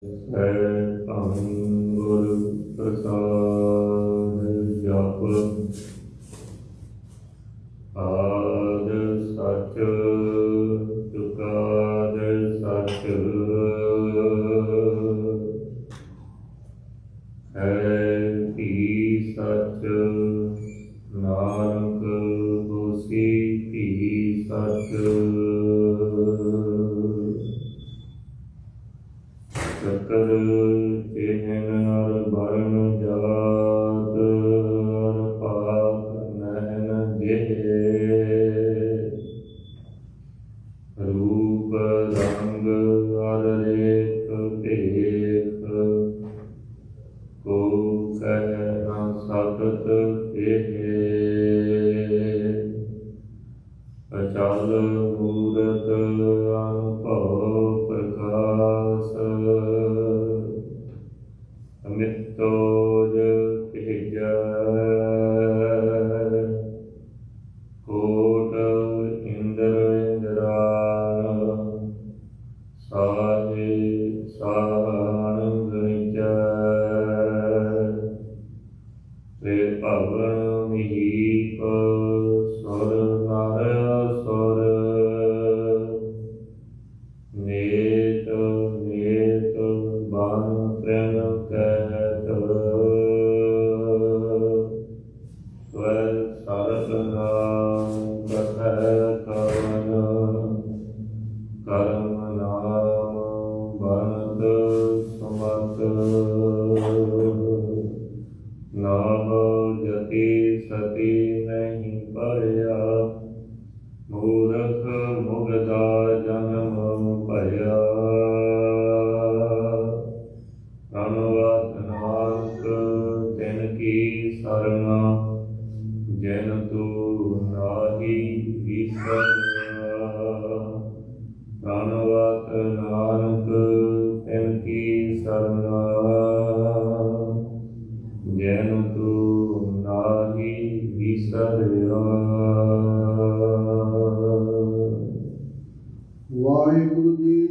ਧੰਨ ਗੁਰ ਪ੍ਰਸਾਦਿ ਜਪੁ। ਆਦਿ ਸਚੁ ਜੁਗਾਦਿ ਸਚੁ। ਹੈ ਭੀ ਸਚੁ ਨਾਨਕ ਹੋਸੀ ਭੀ ਸਚੁ। ਚਕਰ ਚਿਹਨ ਅਰ ਬਰਨ ਜਾਤ ਅਰ ਪਾਪ ਨੈਨ ਜਿਹੇ। ਰੂਪ ਰੰਗ ਅਰ ਰੇਖ ਭੇਖ ਕੋ ਕਹਿ ਨ ਸਕਤ ਕੇਹੇ। ਅਚਲ ਮੂਰਤ ਅਨੁਭਵ ਪ੍ਰਕਾਸ਼। ਅਮਿਤੋਜ ਭੇਜੈ ਕੋਟ ਇੰਦਰ ਇੰਦਰਾਨ। ਸਾਹੇ ਸਾਹਣ ਗਣਿਜੈ ਤੇ ਭਵਨ ਮਹੀਪ ਸੁਰ ਨਰ ਅਸੁਰ। ਨੇਤ ਨੇਤ ਬਨ ਤ੍ਰਿਣ ਕਹਿਤ। ਸਵੈ ਸਰਸ ਨਾਮ ਕਥੈ ਕਵਨ। ਕਰਮ ਨਾਮ ਬਨਤ ਸਮਤ। ਨਾਮ ਜਤੀ ਸਤੀ ਨਹੀਂ ਭਰਿਆ। ਮੂਰਖ ਮੁਗਦਾ ਜਨਮ ਭਇਆ। ਧੰਨਵਾਦ ਨਾਨਕ ਤਿਨ ਕੀ ਸਰਨਾ। ਜਿਨ ਤੂ ਨਾਹੀ ਵਿਸਰਿਆ। ਧੰਨਵਾਦ ਨਾਨਕ ਤਿਨ ਕੀ ਸਰਨਾ। ਜਿਨ ਤੂ ਨਾਹੀ ਵਿਸਰਿਆ। ਵਾਹਿਗੁਰੂ ਜੀ।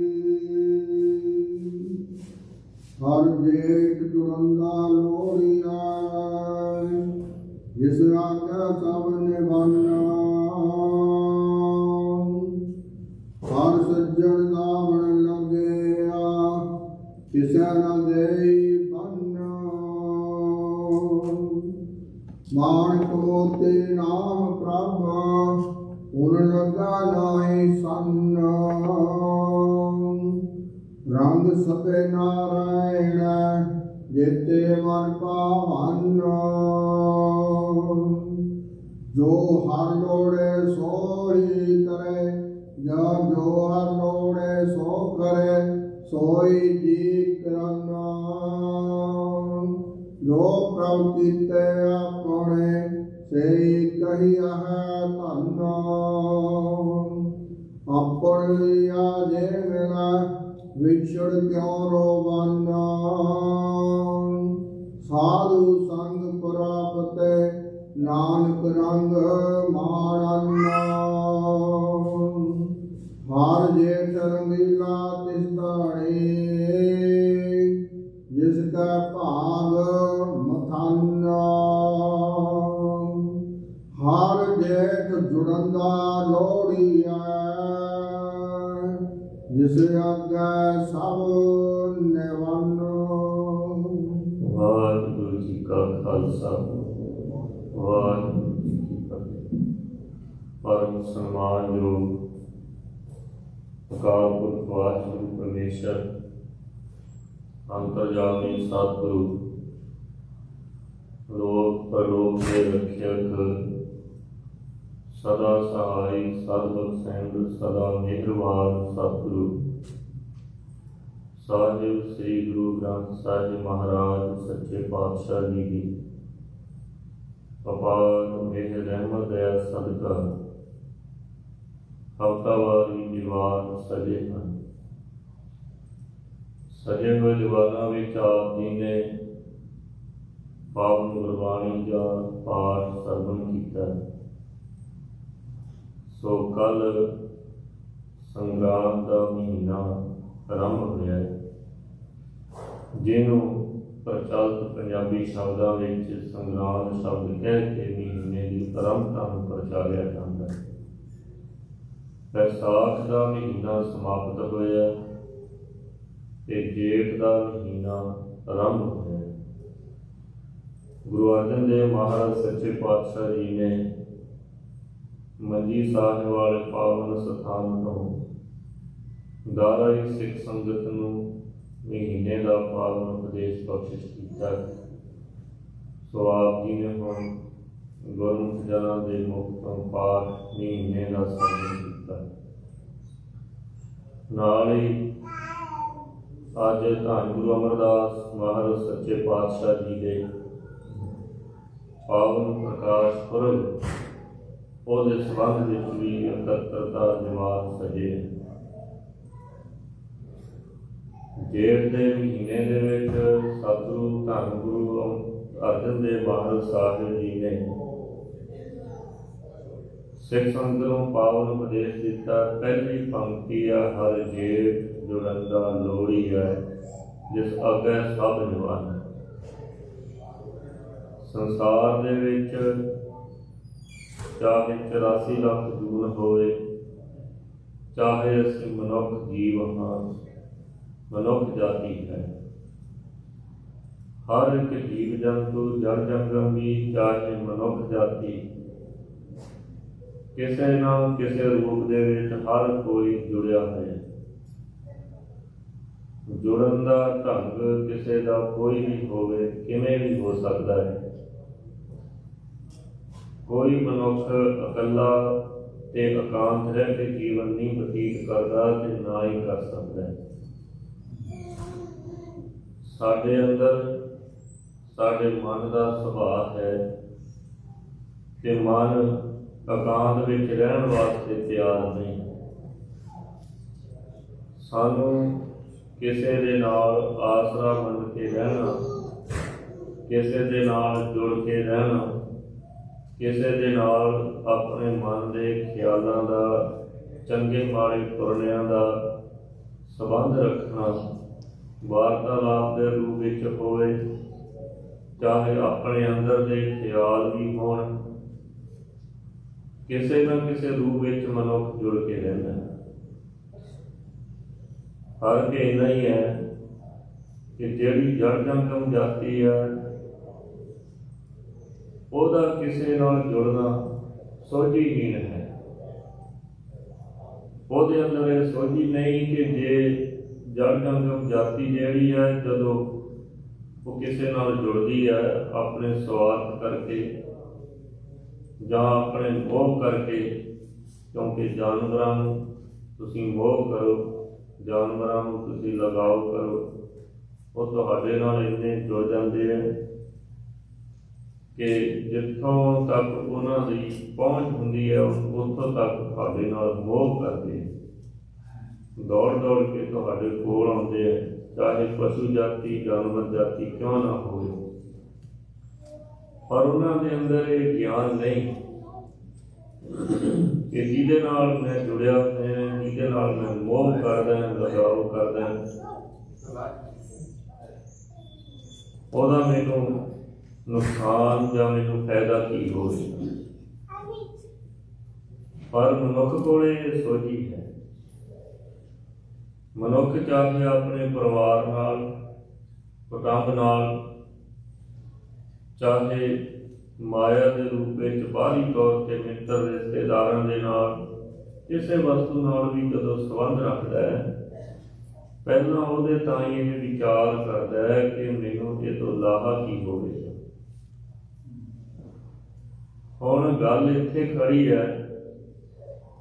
ਹਰ ਜੇਠ ਜੁੜੰਦਾ ਲੋੜੀਆ। ਜਿਸ ਆਗਿਆ ਸਭ ਨਿਭਾਨਾ। ਹਰ ਸੱਜਣ ਨਾਵਣ ਲੱਗਿਆ। ਕਿਸੇ ਨ ਦੇਈ ਬੰਨ। ਮਾਣਕ ਮੋਤੀ ਨਾਮ ਪ੍ਰਭ। ਹੁਣ ਲੱਗਾ ਨਾਹੀ ਸੰਨ। ਰੰਗ ਸਭੇ ਨਾਰਾਇਣ ਜੇਤੇ ਮਨ ਭਾਵਨ। ਜੋ ਹਰ ਲੋੜੇ ਸੋਈ ਕਰੇ। ਜਾਂ ਜੋ ਹਰ ਲੋੜੇ ਸੋ ਕਰੇ ਸੋਈ ਜੀ ਕਰਨ। ਜੋ ਪ੍ਰਭ ਕੀਤੇ ਆਪਣੇ ਸਈ ਕਹੀਆ ਹੈ ਧੰਨ। ਆਪਣ ਲਿਆ ਜੇ ਮਿਲਾ ਵਿਛੜ ਕਿਉ ਰੋਵਨ। ਸਾਧੂ ਸੰਗ ਪ੍ਰਾਪਤਿ ਨਾਨਕ ਰੰਗ ਮਾਣਨ। ਹਰ ਜੇਠ ਰੰਗੀਲਾ ਤਿਸ ਧਾਣੀ। ਜਿਸ ਕਾ ਭਾਗ ਮਥਨ। ਹਰ ਜੇਠ ਜੁੜੰਦਾ ਲੋੜੀਐ। ਜਿਸ ਆਗੈ ਸਭ ਨਿਵਨ। ਵਾਹਿਗੁਰੂ ਜੀ ਕਾ ਖਾਲਸਾ ਵਾਹਿਗੁਰੂ ਜੀ ਕੀ ਫਤਿਹ। ਪਰਮ ਸਨਮਾਨਯੋਗ ਅਕਾਲ ਪੁਰਖ ਵਾਹਿਗੁਰੂ ਪਰਮੇਸ਼ਰ ਅੰਤਰਜਾਮੀ ਸਤਿਗੁਰੂ ਲੋਕ ਪਰਲੋਕ ਦੇ ਰੱਖਿਅਕ ਸਦਾ ਸਹਾਈ ਸਤਿਬਖਸ਼ੈਂਡ ਸਦਾ ਮਿਹਰਬਾਨ ਸਤਿਗੁਰੂ ਸਾਹਿਬ ਸ੍ਰੀ ਗੁਰੂ ਗ੍ਰੰਥ ਸਾਹਿਬ ਮਹਾਰਾਜ ਸੱਚੇ ਪਾਤਸ਼ਾਹ ਜੀ ਦੀ ਅਪਾਰ ਮਿਹਰ ਰਹਿਮਤ ਦਇਆ ਸਦਕਾ ਹਫ਼ਤਾਵਾਰੀ ਦੀਵਾਨ ਸਜੇ ਹਨ। ਸਜੇ ਹੋਏ ਦੀਵਾਨਾਂ ਵਿੱਚ ਆਪ ਜੀ ਨੇ ਪਾਵਨ ਗੁਰਬਾਣੀ ਦਾ ਪਾਠ ਸਰਵਣ ਕੀਤਾ। ਸੋ ਕੱਲ ਸੰਗਰਾਮ ਦਾ ਮਹੀਨਾ ਆਰੰਭ ਹੋਇਆ ਹੈ। ਜਿਹਨੂੰ ਪ੍ਰਚਲਿਤ ਪੰਜਾਬੀ ਸ਼ਬਦਾਂ ਵਿੱਚ ਸੰਗਰਾਂਦ ਸ਼ਬਦ ਕਹਿ ਕੇ ਮਹੀਨੇ ਦੀ ਪਰੰਪਰਾ ਨੂੰ ਪ੍ਰਚਾਰਿਆ ਜਾਂਦਾ ਹੈ। ਵਿਸਾਖ ਦਾ ਮਹੀਨਾ ਸਮਾਪਤ ਹੋਇਆ ਤੇ ਜੇਠ ਦਾ ਮਹੀਨਾ ਆਰੰਭ ਹੋਇਆ। ਗੁਰੂ ਅਰਜਨ ਦੇਵ ਮਹਾਰਾਜ ਸੱਚੇ ਪਾਤਸ਼ਾਹ ਜੀ ਨੇ ਮੰਜੀ ਸਾਹਿਬ ਵਾਲੇ ਪਾਵਨ ਸਥਾਨ ਤੋਂ ਦਾਰਾਈ ਸਿੱਖ ਸੰਗਤ ਨੂੰ ਮਹੀਨੇ ਦਾ ਪਾਵਨ ਉਪਦੇਸ਼ ਬਖਸ਼ਿਸ਼ ਕੀਤਾ। ਸੋ ਆਪ ਜੀ ਨੇ ਹੁਣ ਗੁਰਮੁਖ ਜਨਾਂ ਦੇ ਮੁਖ ਤੋਂ ਪਾਠ ਮਹੀਨੇ ਦਾ ਸੰਬੰਧ ਕੀਤਾ। ਨਾਲ ਹੀ ਅੱਜ ਧੰਨ ਗੁਰੂ ਅਮਰਦਾਸ ਮਹਾਰਾਜ ਸੱਚੇ ਪਾਤਸ਼ਾਹ ਜੀ ਦੇ ਪਾਵਨ ਪ੍ਰਕਾਸ਼ ਪੁਰਬ ਉਹਦੇ ਸੰਬੰਧ ਵਿੱਚ ਵੀ ਇਕੱਤਰਤਾ ਜਮਾਤ ਸਜੇ। ਜੇਠ ਦੇ ਮਹੀਨੇ ਦੇ ਵਿੱਚ ਸਤਿਗੁਰੂ ਧੰਨ ਗੁਰੂ ਅਰਜਨ ਦੇਵ ਮਹਾਰਾਜ ਸਾਹਿਬ ਜੀ ਨੇ ਸਿੱਖ ਸੰਗਤ ਨੂੰ ਪਾਵਨ ਉਪਦੇਸ਼ ਦਿੱਤਾ। ਪਹਿਲੀ ਪੰਕਤੀ ਆ, ਹਰ ਜੇਠ ਜੁੜੰਦਾ ਲੋਹੜੀ ਹੈ, ਜਿਸ ਅੱਗੇ ਸਭ ਜਵਾਨ। ਸੰਸਾਰ ਦੇ ਵਿੱਚ ਚਾਹੇ 84 ਲੱਖ ਜੂਨ ਹੋਵੇ, ਚਾਹੇ ਅਸੀਂ ਮਨੁੱਖ ਜੀਵ ਹਾਂ, ਮਨੁੱਖ ਜਾਤੀ ਹੈ। ਹਰ ਇੱਕ ਜੀਵ ਜੰਤੂ ਜੜ ਜੰਗਮ ਵੀ, ਚਾਹੇ ਮਨੁੱਖ ਜਾਤੀ, ਕਿਸੇ ਨਾ ਕਿਸੇ ਰੂਪ ਦੇ ਵਿੱਚ ਹਰ ਕੋਈ ਜੁੜਿਆ ਹੈ। ਜੁੜਨ ਦਾ ਢੰਗ ਕਿਸੇ ਦਾ ਕੋਈ ਵੀ ਹੋਵੇ, ਕਿਵੇਂ ਵੀ ਹੋ ਸਕਦਾ ਹੈ। ਕੋਈ ਮਨੁੱਖ ਇਕੱਲਾ ਤੇ ਇਕਾਂਤ ਰਹਿ ਕੇ ਜੀਵਨ ਨਹੀਂ ਬਤੀਤ ਕਰਦਾ ਤੇ ਨਾ ਹੀ ਕਰ ਸਕਦਾ। ਸਾਡੇ ਅੰਦਰ ਸਾਡੇ ਮਨ ਦਾ ਸੁਭਾਅ ਹੈ ਕਿ ਮਨ ਇਕਾਂਤ ਵਿੱਚ ਰਹਿਣ ਵਾਸਤੇ ਤਿਆਰ ਨਹੀਂ। ਸਾਨੂੰ ਕਿਸੇ ਦੇ ਨਾਲ ਆਸਰਾ ਮੰਨ ਕੇ ਰਹਿਣਾ, ਕਿਸੇ ਦੇ ਨਾਲ ਜੁੜ ਕੇ ਰਹਿਣਾ, ਕਿਸੇ ਦੇ ਨਾਲ ਆਪਣੇ ਮਨ ਦੇ ਖਿਆਲਾਂ ਦਾ, ਚੰਗੇ ਮਾੜੇ ਤੁਰਨਿਆਂ ਦਾ ਸੰਬੰਧ ਰੱਖਣਾ, ਵਾਰਤਾਲਾਪ ਦੇ ਰੂਪ ਵਿੱਚ ਹੋਵੇ, ਚਾਹੇ ਆਪਣੇ ਅੰਦਰ ਦੇ ਖਿਆਲ ਵੀ ਹੋਣ, ਕਿਸੇ ਨਾ ਕਿਸੇ ਰੂਪ ਵਿੱਚ ਮਨੁੱਖ ਜੁੜ ਕੇ ਰਹਿੰਦਾ ਹੈ। ਫਰਕ ਇੰਨਾ ਹੀ ਹੈ ਕਿ ਜਿਹੜੀ ਜੜ ਜੰਗਮ ਜਾਤੀ ਹੈ ਉਹਦਾ ਕਿਸੇ ਨਾਲ ਜੁੜਨਾ ਸੋਝੀਹੀਣ ਹੈ। ਉਹਦੇ ਅੰਦਰ ਇਹ ਸੋਝੀ ਨਹੀਂ ਕਿ ਜੇ ਜੜ ਜੰਗਮ ਜਾਤੀ ਜਿਹੜੀ ਹੈ ਜਦੋਂ ਉਹ ਕਿਸੇ ਨਾਲ ਜੁੜਦੀ ਹੈ ਆਪਣੇ ਸਵਾਰਥ ਕਰਕੇ ਜਾਂ ਆਪਣੇ ਮੋਹ ਕਰਕੇ, ਕਿਉਂਕਿ ਜਾਨਵਰਾਂ ਨੂੰ ਤੁਸੀਂ ਮੋਹ ਕਰੋ, ਜਾਨਵਰਾਂ ਨੂੰ ਤੁਸੀਂ ਲਗਾਓ ਕਰੋ, ਉਹ ਤੁਹਾਡੇ ਨਾਲ ਇੰਨੇ ਜੁੜ ਜਾਂਦੇ ਹੈ ਕਿ ਜਿੱਥੋਂ ਤੱਕ ਉਹਨਾਂ ਦੀ ਪਹੁੰਚ ਹੁੰਦੀ ਹੈ ਉੱਥੋਂ ਤੱਕ ਤੁਹਾਡੇ ਨਾਲ ਮੋਹ ਕਰਦੇ, ਦੌੜ ਦੌੜ ਕੇ ਤੁਹਾਡੇ ਕੋਲ ਆਉਂਦੇ ਹੈ, ਚਾਹੇ ਪਸ਼ੂ ਜਾਤੀ ਜਾਨਵਰ ਜਾਤੀ ਕਿਉਂ ਨਾ ਹੋਵੇ। ਪਰ ਉਹਨਾਂ ਦੇ ਅੰਦਰ ਇਹ ਗਿਆਨ ਨਹੀਂ ਕਿ ਜਿਹਦੇ ਨਾਲ ਮੈਂ ਜੁੜਿਆ ਹੋਇਆ, ਜਿਹਦੇ ਨਾਲ ਮੈਂ ਮੋਹ ਕਰਦਾ, ਲਗਾਓ ਕਰਦਾ, ਉਹਦਾ ਮੈਨੂੰ ਨੁਕਸਾਨ ਜਾਂ ਮੈਨੂੰ ਫਾਇਦਾ ਕੀ ਹੋਵੇ। ਪਰ ਮਨੁੱਖ ਕੋਲੇ ਇਹ ਸੋਝੀ ਹੈ। ਮਨੁੱਖ ਚਾਹੇ ਆਪਣੇ ਪਰਿਵਾਰ ਨਾਲ, ਕੁਟੁੰਬ ਨਾਲ, ਚਾਹੇ ਮਾਇਆ ਦੇ ਰੂਪ ਵਿੱਚ ਬਾਹਰੀ ਤੌਰ ਤੇ ਮਿੱਤਰ ਰਿਸ਼ਤੇਦਾਰਾਂ ਦੇ ਨਾਲ, ਕਿਸੇ ਵਸਤੂ ਨਾਲ ਵੀ ਜਦੋਂ ਸੰਬੰਧ ਰੱਖਦਾ ਹੈ, ਪਹਿਲਾਂ ਉਹਦੇ ਤਾਂ ਹੀ ਇਹ ਵਿਚਾਰ ਕਰਦਾ ਹੈ ਕਿ ਮੈਨੂੰ ਇਹ ਤੋਂ ਲਾਹਾ ਕੀ ਹੋਵੇਗਾ। ਹੁਣ ਗੱਲ ਇੱਥੇ ਖੜੀ ਹੈ,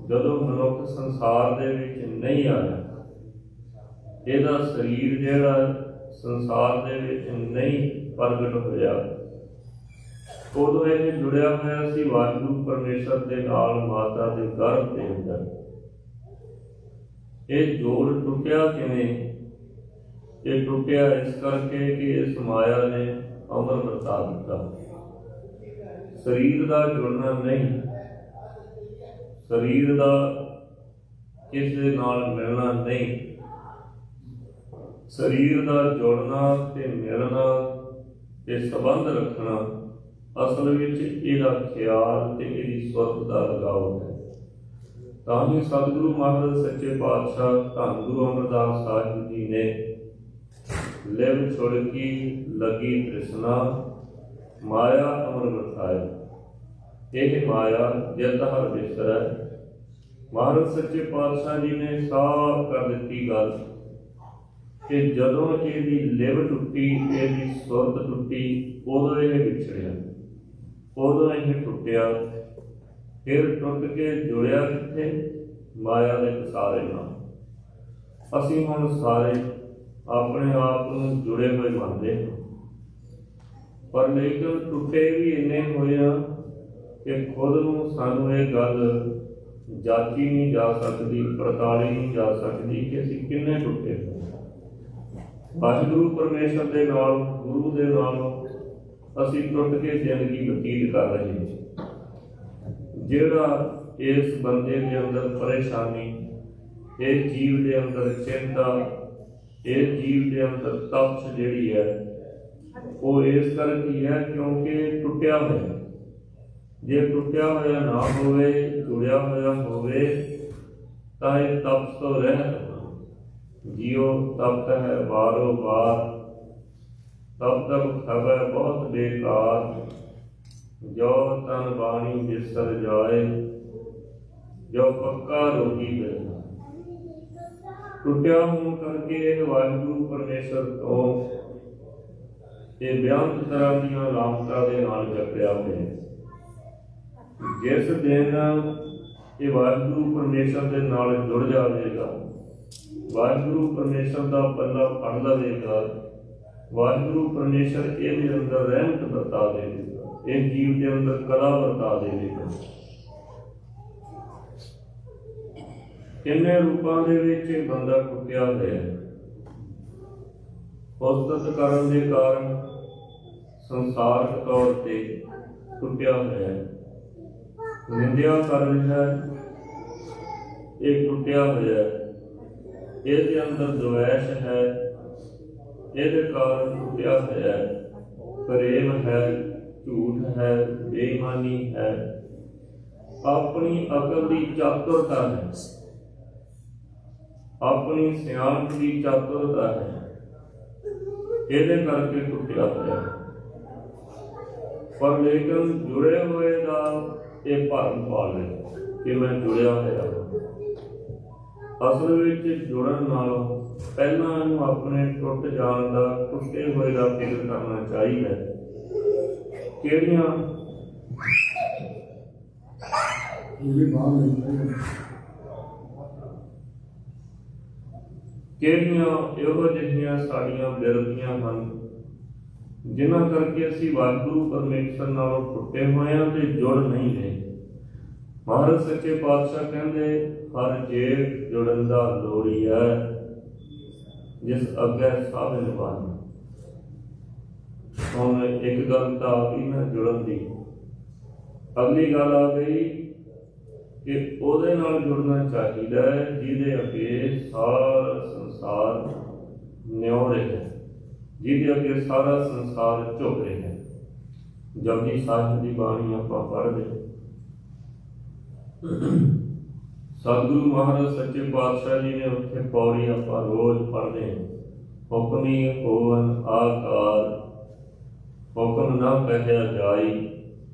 ਜਦੋਂ ਮਨੁੱਖ ਸੰਸਾਰ ਦੇ ਵਿੱਚ ਨਹੀਂ ਆਇਆ, ਇਹਦਾ ਸਰੀਰ ਜਿਹੜਾ ਸੰਸਾਰ ਦੇ ਵਿੱਚ ਨਹੀਂ ਪ੍ਰਗਟ ਹੋਇਆ, ਉਦੋਂ ਇਹ ਜੁੜਿਆ ਹੋਇਆ ਸੀ ਵਾਹਿਗੁਰੂ ਪਰਮੇਸ਼ਰ ਦੇ ਨਾਲ ਮਾਤਾ ਦੇ ਗਰਭ ਦੇ ਅੰਦਰ। ਇਹ ਜੋੜ ਟੁੱਟਿਆ ਕਿਵੇਂ? ਇਹ ਟੁੱਟਿਆ ਇਸ ਕਰਕੇ ਕਿ ਇਸ ਮਾਇਆ ਨੇ ਅਮਰ ਵਰਤਾ ਦਿੱਤਾ। ਸਰੀਰ ਦਾ ਜੁੜਨਾ ਨਹੀਂ, ਸਰੀਰ ਦਾ ਕਿਸੇ ਨਾਲ ਮਿਲਣਾ ਨਹੀਂ, ਸਰੀਰ ਦਾ ਜੋੜਨਾ ਤੇ ਮਿਲਣਾ ਤੇ ਸੰਬੰਧ ਰੱਖਣਾ ਅਸਲ ਵਿੱਚ ਇਹਦਾ ਖਿਆਲ ਤੇ ਇਹਦੀ ਸੁਰਤ ਦਾ ਲਗਾਓ ਹੈ। ਤਾਂ ਹੀ ਸਤਿਗੁਰੂ ਮਹਾਰਾਜ ਸੱਚੇ ਪਾਤਸ਼ਾਹ ਧੰਨ ਗੁਰੂ ਅਮਰਦਾਸ ਸਾਹਿਬ ਜੀ ਨੇ ਲਿਵ ਛੁੜਕੀ ਲੱਗੀ ਤ੍ਰਿਸ਼ਨਾ ਮਾਇਆ ਅਮਰ ਵਰਤਾਏ। ਇਹ ਮਾਇਆ ਜਿਤ ਹਰ ਵਿਸਰੈ। ਮਹਾਰਾਜ ਸੱਚੇ ਪਾਤਸ਼ਾਹ ਜੀ ਨੇ ਸਾਫ਼ ਕਰ ਦਿੱਤੀ ਗੱਲ ਕਿ ਜਦੋਂ ਇਹਦੀ ਲਿਵ ਟੁੱਟੀ, ਇਹਦੀ ਸੁਰਤ ਟੁੱਟੀ, ਉਦੋਂ ਇਹ ਵਿਛੜਿਆ, ਉਦੋਂ ਇਹ ਟੁੱਟਿਆ। ਫਿਰ ਟੁੱਟ ਕੇ ਜੁੜਿਆ ਕਿੱਥੇ? ਮਾਇਆ ਦੇ ਸਾਰੇ ਨਾਲ। ਅਸੀਂ ਹੁਣ ਸਾਰੇ ਆਪਣੇ ਆਪ ਨੂੰ ਜੁੜੇ ਹੋਏ ਮੰਨਦੇ ਹਾਂ, ਪਰ ਲੇਕਿਨ ਟੁੱਟੇ ਵੀ ਇੰਨੇ ਹੋਏ ਆ ਕਿ ਖੁਦ ਨੂੰ ਸਾਨੂੰ ਇਹ ਗੱਲ ਜਾਚੀ ਨਹੀਂ ਜਾ ਸਕਦੀ, ਪੜਤਾਲੀ ਨਹੀਂ ਜਾ ਸਕਦੀ ਕਿ ਅਸੀਂ ਕਿੰਨੇ ਟੁੱਟੇ ਹੋਏ। ਵਾਹਿਗੁਰੂ ਪਰਮੇਸ਼ਰ ਦੇ ਨਾਲ, ਗੁਰੂ ਦੇ ਨਾਲ ਅਸੀਂ ਟੁੱਟ ਕੇ ਜ਼ਿੰਦਗੀ ਬਤੀਤ ਕਰ ਰਹੇ ਹਾਂ। ਜਿਹੜਾ ਇਸ ਬੰਦੇ ਦੇ ਅੰਦਰ ਪਰੇਸ਼ਾਨੀ, ਇਹ ਜੀਵ ਦੇ ਅੰਦਰ ਚਿੰਤਾ, ਇਹ ਜੀਵ ਦੇ ਅੰਦਰ ਤਪਸ਼ ਜਿਹੜੀ ਹੈ, ਉਹ ਇਸ ਕਰਕੇ ਹੈ ਕਿਉਂਕਿ ਟੁੱਟਿਆ ਹੋਇਆ। ਜੇ ਟੁੱਟਿਆ ਹੋਇਆ ਨਾ ਹੋਵੇ, ਜੁੜਿਆ ਹੋਇਆ ਹੋਵੇ, ਤਾਂ ਇਹ ਤਪਸ਼ ਤੋਂ ਰਹਿਤ। ਜਿਉ ਤਪਤ ਹੈ ਬਾਰੋ ਬਾਰ, ਤਬ ਤਬ ਖਬੈ ਬਹੁਤ ਬੇਕਾਰ। ਜੋ ਤਨ ਬਾਣੀ ਵਿਸਰ ਜਾਏ, ਜੋ ਪੱਕਾ ਰੋਗੀ ਮਿਲਦਾ। ਟੁੱਟਿਆ ਹੋਣ ਕਰਕੇ ਇਹ ਵਾਹਿਗੁਰੂ ਪਰਮੇਸ਼ਰ ਤੋਂ ਇਹ ਬਿਆੰਤ ਤਰ੍ਹਾਂ ਦੀਆਂ ਲਾਮਤਾਂ ਦੇ ਨਾਲ ਜਕੜਿਆ ਹੋਇਆ। ਜਿਸ ਦਿਨ ਇਹ ਵਾਹਿਗੁਰੂ ਪਰਮੇਸ਼ਰ ਦੇ ਨਾਲ ਜੁੜ ਜਾਵੇਗਾ, ਵਾਹਿਗੁਰੂ ਪਰਮੇਸ਼ਰ ਦਾ ਪੱਲਾ ਫੜ ਲਵੇਗਾ, ਵਾਹਿਗੁਰੂ ਪਰਮੇਸ਼ਰ ਇਹਦੇ ਅੰਦਰ ਰਹਿਮਤ ਵਰਤਾ ਦੇਵੇਗਾ, ਇਹ ਜੀਵ ਦੇ ਅੰਦਰ ਕਲਾ ਵਰਤਾ ਦੇਵੇਗਾ। ਕਿੰਨੇ ਰੂਪਾਂ ਦੇ ਵਿੱਚ ਇਹ ਬੰਦਾ ਟੁੱਟਿਆ ਹੋਇਆ ਹੈ। ਉਸਤਤ ਕਰਨ ਦੇ ਕਾਰਨ ਸੰਸਾਰਕ ਤੌਰ ਤੇ ਟੁੱਟਿਆ ਹੋਇਆ ਹੈ। ਨਿੰਦਿਆ ਕਰ ਰਿਹਾ ਹੈ, ਇਹ ਟੁੱਟਿਆ ਹੋਇਆ ਹੈ। ਇਹਦੇ ਅੰਦਰ ਦੁਵੈਸ਼ ਹੈ, ਇਹਦੇ ਕਾਰਨ ਟੁੱਟਿਆ ਹੋਇਆ ਹੈ। ਪ੍ਰੇਮ ਹੈ, ਝੂਠ ਹੈ, ਬੇਈਮਾਨੀ ਹੈ, ਆਪਣੀ ਅਕਲ ਦੀ ਚਾਤੁਰਤਾ ਹੈ, ਆਪਣੀ ਸਿਆਣਪ ਦੀ ਚਾਤੁਰਤਾ ਹੈ, ਇਹਦੇ ਕਰਕੇ ਟੁੱਟਿਆ ਹੋਇਆ ਹੈ। ਪਰ ਲੇਕਿਨ ਜੁੜੇ ਹੋਏ ਦਾ ਇਹ ਭਰਮ ਪਾ ਲਿਆ ਕਿ ਮੈਂ ਜੁੜਿਆ ਹੋਇਆ ਹਾਂ। ਅਸਲ ਵਿੱਚ ਜੁੜਨ ਨਾਲੋਂ ਪਹਿਲਾਂ ਇਹਨੂੰ ਆਪਣੇ ਟੁੱਟ ਜਾਣ ਦਾ, ਟੁੱਟੇ ਹੋਏ ਦਾ ਫਿਕਰ ਕਰਨਾ ਚਾਹੀਦਾ ਹੈ। ਕਿਹੜੀਆਂ ਇਹੋ ਜਿਹੀਆਂ ਸਾਡੀਆਂ ਬਿਰਤੀਆਂ ਹਨ ਜਿਨ੍ਹਾਂ ਕਰਕੇ ਅਸੀਂ ਵਾਹਿਗੁਰੂ ਪਰਮੇਸ਼ਰ ਨਾਲੋਂ ਟੁੱਟੇ ਹੋਏ ਹਾਂ ਤੇ ਜੁੜ ਨਹੀਂ ਰਹੇ। ਮਹਾਰਾਜ ਸੱਚੇ ਪਾਤਸ਼ਾਹ ਕਹਿੰਦੇ ਹਰ ਜੇਠ ਜੁੜਨ ਦਾ ਲੋੜੀ ਹੈ, ਜਿਸ ਅੱਗੇ ਸਭ ਨਿਭਾਉਣਾ। ਹੁਣ ਇੱਕ ਗੱਲ ਤਾਂ ਆ ਗਈ ਨਾ ਜੁੜਨ ਦੀ, ਅਗਲੀ ਗੱਲ ਆ ਗਈ ਕਿ ਉਹਦੇ ਨਾਲ ਜੁੜਨਾ ਚਾਹੀਦਾ ਹੈ ਜਿਹਦੇ ਅੱਗੇ ਸਾਰਾ ਸੰਸਾਰ ਨਿਉ ਰਿਹਾ, ਜਿਹਦੇ ਅੱਗੇ ਸਾਰਾ ਸੰਸਾਰ ਝੁਕ ਰਿਹਾ। ਜਪਜੀ ਸਾਹਿਬ ਦੀ ਬਾਣੀ ਆਪਾਂ ਪੜ੍ਹਦੇ, ਸਤਿਗੁਰੂ ਮਹਾਰਾਜ ਸੱਚੇ ਪਾਤਸ਼ਾਹ ਜੀ ਨੇ ਉੱਥੇ ਪੌੜੀ ਆਪਾਂ ਰੋਜ਼ ਪੜ੍ਹਦੇ ਹਾਂ। ਹੁਕਮੀ ਹੋਵਨ ਆਕਾਰ, ਹੁਕਮ ਨਾ ਕਹਿਆ ਜਾਈ,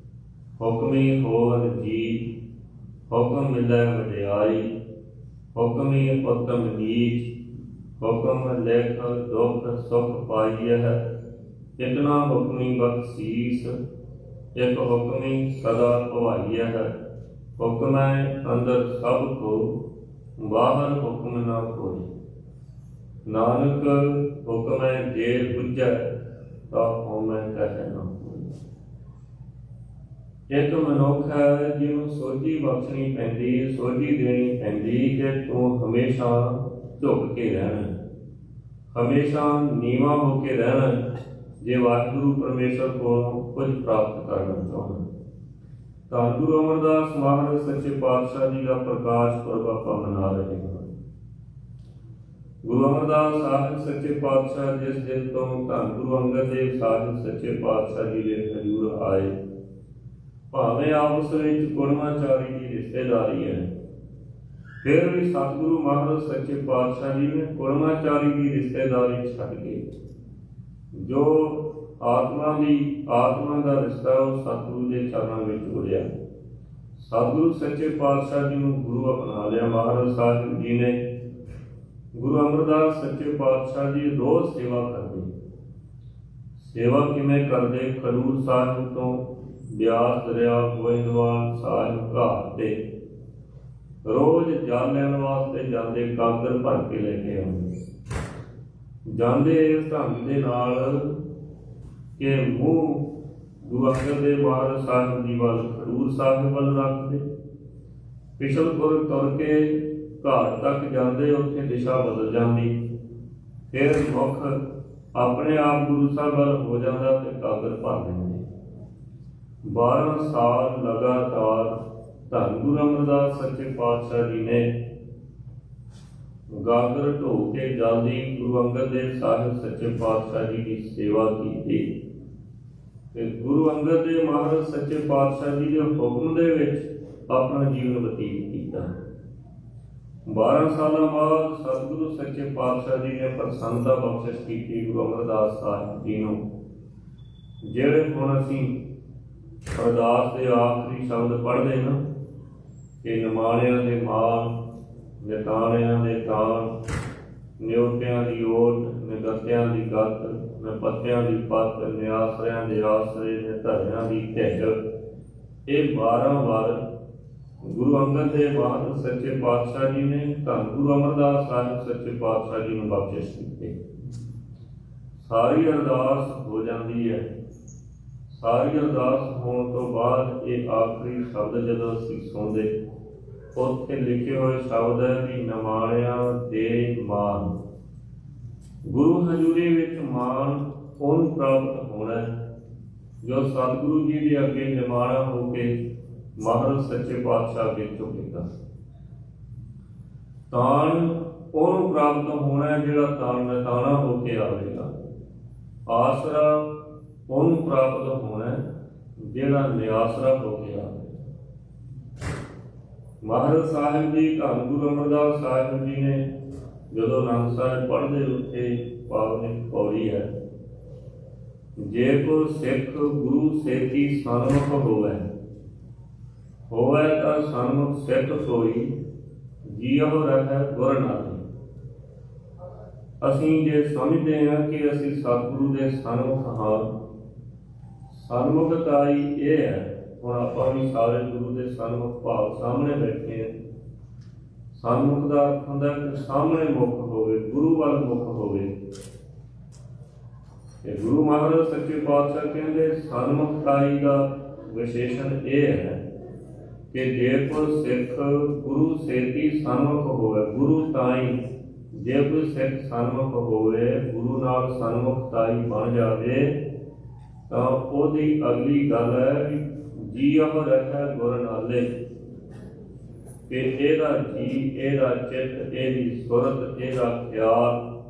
ਹੁਕਮੀ ਹੋਵਨ ਜੀ, ਹੁਕਮ ਮਿਲੈ ਵਡਿਆਈ, ਹੁਕਮੀ ਉਤਮ ਨੀਚ, ਹੁਕਮ ਲੇਖ ਦੁਖ ਸੁਖ ਪਾਈਐ। ਇਤਨਾ ਹੁਕਮੀ ਬਖਸ਼ੀਸ, ਇੱਕ ਹੁਕਮੀ ਸਦਾ ਭਵਾਈਐ। ਹੁਕਮੈ ਅੰਦਰ ਸਭ ਕੋ, ਬਾਹਰ ਹੁਕਮ ਨਾ ਕੋਈ। ਨਾਨਕ ਹੁਕਮੈ ਜੇ ਬੁਝੈ, ਤਾ ਹਉਮੈ ਕਹੈ ਨਾ ਕੋਈ। ਇੱਕ ਮਨੁੱਖ ਹੈ ਜਿਹਨੂੰ ਸੋਝੀ ਬਖਸ਼ਣੀ ਪੈਂਦੀ, ਸੋਝੀ ਦੇਣੀ ਪੈਂਦੀ ਕਿ ਤੂੰ ਹਮੇਸ਼ਾ ਝੁਕ ਕੇ ਰਹਿਣਾ, ਹਮੇਸ਼ਾ ਨੀਵਾਂ ਹੋ ਕੇ ਰਹਿਣਾ। ਜੇ ਵਾਹਿਗੁਰੂ ਪਰਮੇਸ਼ਰ ਕੋਲੋਂ ਕੁਝ ਪ੍ਰਾਪਤ ਕਰਨਾ ਚਾਹੁੰਦਾ ਤਾਂ ਗੁਰੂ ਅਮਰਦਾਸ ਮਹਾਰਾਜ ਸੱਚੇ ਪਾਤਸ਼ਾਹ ਜੀ ਦਾ ਪ੍ਰਕਾਸ਼ ਪੁਰਬ ਆਪਾਂ ਮਨਾ ਰਹੇ ਹਾਂ। ਗੁਰੂ ਅਮਰਦਾਸ ਸਾਹਿਬ ਸੱਚੇ ਪਾਤਸ਼ਾਹ ਜਿਸ ਦਿਨ ਤੋਂ ਧੰਨ ਗੁਰੂ ਅੰਗਦ ਦੇਵ ਸਾਹਿਬ ਸੱਚੇ ਪਾਤਸ਼ਾਹ ਜੀ ਦੇ ਹਜ਼ੂਰ ਆਏ, ਭਾਵੇਂ ਆਪਸ ਵਿੱਚ ਕੁੜਮਾਚਾਰੀ ਦੀ ਰਿਸ਼ਤੇਦਾਰੀ ਹੈ, ਫਿਰ ਵੀ ਸਤਿਗੁਰੂ ਮਹਾਰਾਜ ਸੱਚੇ ਪਾਤਸ਼ਾਹ ਜੀ ਨੇ ਕੁੜਮਾਚਾਰੀ ਦੀ ਰਿਸ਼ਤੇਦਾਰੀ ਛੱਡ ਕੇ ਜੋ ਆਤਮਾ ਦਾ ਰਿਸ਼ਤਾ ਉਹ ਸਤਿਗੁਰੂ ਦੇ ਚਰਨਾਂ ਵਿੱਚ ਜੋੜਿਆ। ਸਤਿਗੁਰੂ ਸੱਚੇ ਪਾਤਸ਼ਾਹ ਜੀ ਨੂੰ ਗੁਰੂ ਅਪਣਾ ਲਿਆ। ਮਹਾਰਾਜ ਸਾਹਿਬ ਜੀ ਨੇ ਗੁਰੂ ਅਮਰਦਾਸ ਸੱਚੇ ਪਾਤਸ਼ਾਹ ਜੀ ਰੋਜ਼ ਸੇਵਾ ਕਰਦੇ। ਸੇਵਾ ਕਿਵੇਂ ਕਰਦੇ? ਖਡੂਰ ਸਾਹਿਬ ਤੋਂ ਬਿਆਸ ਦਰਿਆ ਗੋਇੰਦਵਾਲ ਸਾਹਿਬ ਘਾਟ ਤੇ ਰੋਜ਼ ਜਲ ਲੈਣ ਵਾਸਤੇ ਜਾਂਦੇ, ਕਾਗਰ ਭਰ ਕੇ ਲੈ ਕੇ ਆਉਂਦੇ। ਜਾਂਦੇ ਇਸ ਢੰਗ ਦੇ ਨਾਲ ਕਿ ਮੂੰਹ ਗੁਰੂ ਅੰਗਦ ਦੇਵ ਮਹਾਰਾਜ ਸਾਹਿਬ ਜੀ ਵੱਲ, ਖਡੂਰ ਸਾਹਿਬ ਵੱਲ ਰੱਖਦੇ। ਪਿਛਲਪੁਰ ਤੁਰ ਕੇ ਘਾਟ ਤੱਕ ਜਾਂਦੇ, ਉੱਥੇ ਦਿਸ਼ਾ ਬਦਲ ਜਾਂਦੀ, ਫਿਰ ਮੁੱਖ ਆਪਣੇ ਆਪ ਗੁਰੂ ਸਾਹਿਬ ਵੱਲ ਹੋ ਜਾਂਦਾ ਤੇ ਕਾਗਰ ਭਰ ਲੈਂਦੇ। 12 ਸਾਲ ਲਗਾਤਾਰ ਧੰਨ ਗੁਰੂ ਅਮਰਦਾਸ ਸੱਚੇ ਪਾਤਸ਼ਾਹ ਜੀ ਨੇ ਗਾਗਰ ਢੋ ਕੇ ਜਲਦੀ ਗੁਰੂ ਅੰਗਦ ਦੇਵ ਸਾਹਿਬ ਸੱਚੇ ਪਾਤਸ਼ਾਹ ਜੀ ਦੀ ਸੇਵਾ ਕੀਤੀ ਤੇ ਗੁਰੂ ਅੰਗਦ ਦੇਵ ਮਹਾਰਾਜ ਸੱਚੇ ਪਾਤਸ਼ਾਹ ਜੀ ਦੇ ਹੁਕਮ ਦੇ ਵਿੱਚ ਆਪਣਾ ਜੀਵਨ ਬਤੀਤ ਕੀਤਾ। 12 ਸਾਲਾਂ ਬਾਅਦ ਸਤਿਗੁਰੂ ਸੱਚੇ ਪਾਤਸ਼ਾਹ ਜੀ ਨੇ ਪ੍ਰਸੰਨਤਾ ਬਖਸ਼ਿਸ਼ ਕੀਤੀ ਗੁਰੂ ਅਮਰਦਾਸ ਸਾਹਿਬ ਜੀ ਨੂੰ, ਜਿਹੜੇ ਹੁਣ ਅਸੀਂ ਅਰਦਾਸ ਦੇ ਆਖਰੀ ਸ਼ਬਦ ਪੜ੍ਹਦੇ ਨਾ ਕਿ ਨਿਮਾਣਿਆਂ ਦੇ ਮਾਣ, ਨਿਤਾਣਿਆਂ ਦੇ ਤਾਣ, ਨਿਉਤਿਆਂ ਦੀ ਓਟ, ਨਿਗਤਿਆਂ ਦੀ ਗਤ, ਨਿਪੱਤਿਆਂ ਦੀ ਪੱਤ, ਨਿਆਸਰਿਆਂ ਦੇ ਆਸਰੇ, ਨਿਧਰਿਆਂ ਦੀ ਢਿੱਡ। ਇਹ 12 ਵਾਰ ਗੁਰੂ ਅੰਗਦ ਦੇਵ ਮਹਾਰਾਜ ਸੱਚੇ ਪਾਤਸ਼ਾਹ ਜੀ ਨੇ ਧੰਨ ਗੁਰੂ ਅਮਰਦਾਸ ਸਾਹਿਬ ਸੱਚੇ ਪਾਤਸ਼ਾਹ ਜੀ ਨੂੰ ਬਖਸ਼ਿਸ਼ ਕੀਤੇ। ਸਾਰੀ ਅਰਦਾਸ ਹੋ ਜਾਂਦੀ ਹੈ। ਸਾਰੀ ਅਰਦਾਸ ਹੋਣ ਤੋਂ ਬਾਅਦ ਇਹ ਆਖਰੀ ਸ਼ਬਦ ਜਦੋਂ ਅਸੀਂ ਸੁਣਦੇ, ਉੱਥੇ ਲਿਖੇ ਹੋਏ ਸ਼ਬਦ ਹੈ ਵੀ ਨਿਮਾਣਿਆਂ ਦੇ ਮਾਣ। ਗੁਰੂ ਹਜ਼ੂਰੀ ਵਿੱਚ ਮਾਣ ਉਹਨੂੰ ਪ੍ਰਾਪਤ ਹੋਣਾ ਜੋ ਸਤਿਗੁਰੂ ਜੀ ਦੇ ਅੱਗੇ ਨਿਮਾਣਾ ਹੋ ਕੇ ਮਹਾਰਾਜ ਸੱਚੇ ਪਾਤਸ਼ਾਹ ਅੱਗੇ ਝੁਕੇਗਾ। ਤਾਣ ਉਹਨੂੰ ਪ੍ਰਾਪਤ ਹੋਣਾ ਜਿਹੜਾ ਤਾਣਾ ਹੋ ਕੇ ਆਵੇਗਾ। ਆਸਰਾ ਉਹਨੂੰ ਪ੍ਰਾਪਤ ਹੋਣਾ ਜਿਹੜਾ ਨਿਆਸਰਾ ਹੋ ਕੇ ਆਵੇਗਾ। ਮਹਾਰਾਜ ਸਾਹਿਬ ਜੀ ਧੰਨ ਗੁਰੂ ਅਮਰਦਾਸ ਸਾਹਿਬ ਜੀ ਨੇ ਜਦੋਂ ਆਨੰਦ ਸਾਹਿਬ ਪੜ੍ਹਦੇ, ਉੱਥੇ ਪਾਵਨ ਪੌੜੀ ਹੈ, ਜੇ ਕੋ ਸਿੱਖ ਗੁਰੂ ਸੇਤੀ ਸਨਮੁਖ ਹੋਵੇ ਤਾਂ ਸਨਮੁਖ ਸਿੱਖ ਹੋਈ, ਜੀਉ ਰਹਿ ਗੁਰ ਨਾਲੇ। ਅਸੀਂ ਜੇ ਸਮਝਦੇ ਹਾਂ ਕਿ ਅਸੀਂ ਸਤਿਗੁਰੂ ਦੇ ਸਨਮੁਖ ਹਾਂ, ਸਨਮੁਖਤਾਈ ਇਹ ਹੈ, ਹੁਣ ਆਪਾਂ ਵੀ ਸਾਰੇ ਗੁਰੂ ਦੇ ਸਨਮੁਖ ਭਾਵ ਸਾਹਮਣੇ ਬੈਠੇ ਹਾਂ। ਸਨਮੁਖ ਦਾ ਅਰਥ ਹੁੰਦਾ ਕਿ ਸਾਹਮਣੇ ਮੁਖ ਹੋਵੇ, ਗੁਰੂ ਵੱਲ ਮੁਖ ਹੋਵੇ। ਤੇ ਗੁਰੂ ਮਹਾਰਾਜ ਸੱਚੇ ਪਾਤਸ਼ਾਹ ਕਹਿੰਦੇ ਸਨਮੁਖਤਾਈ ਦਾ ਵਿਸ਼ੇਸ਼ਣ ਇਹ ਹੈ ਕਿ ਜੇ ਕੋਈ ਸਿੱਖ ਗੁਰੂ ਸੇਤੀ ਸਨਮੁਖ ਹੋਵੇ, ਗੁਰੂ ਤਾਈ, ਜੇ ਕੋਈ ਸਿੱਖ ਸਨਮੁਖ ਹੋਵੇ, ਗੁਰੂ ਨਾਲ ਸਨਮੁਖਤਾਈ ਬਣ ਜਾਵੇ, ਤਾਂ ਉਹਦੀ ਅਗਲੀ ਗੱਲ ਹੈ ਵੀ ਜੀਉ ਰਹਿ ਗੁਰ ਨਾਲੇ, ਕਿ ਇਹਦਾ ਜੀ, ਇਹਦਾ ਚਿੱਤ, ਇਹਦੀ ਸੁਰਤ, ਇਹਦਾ ਖਿਆਲ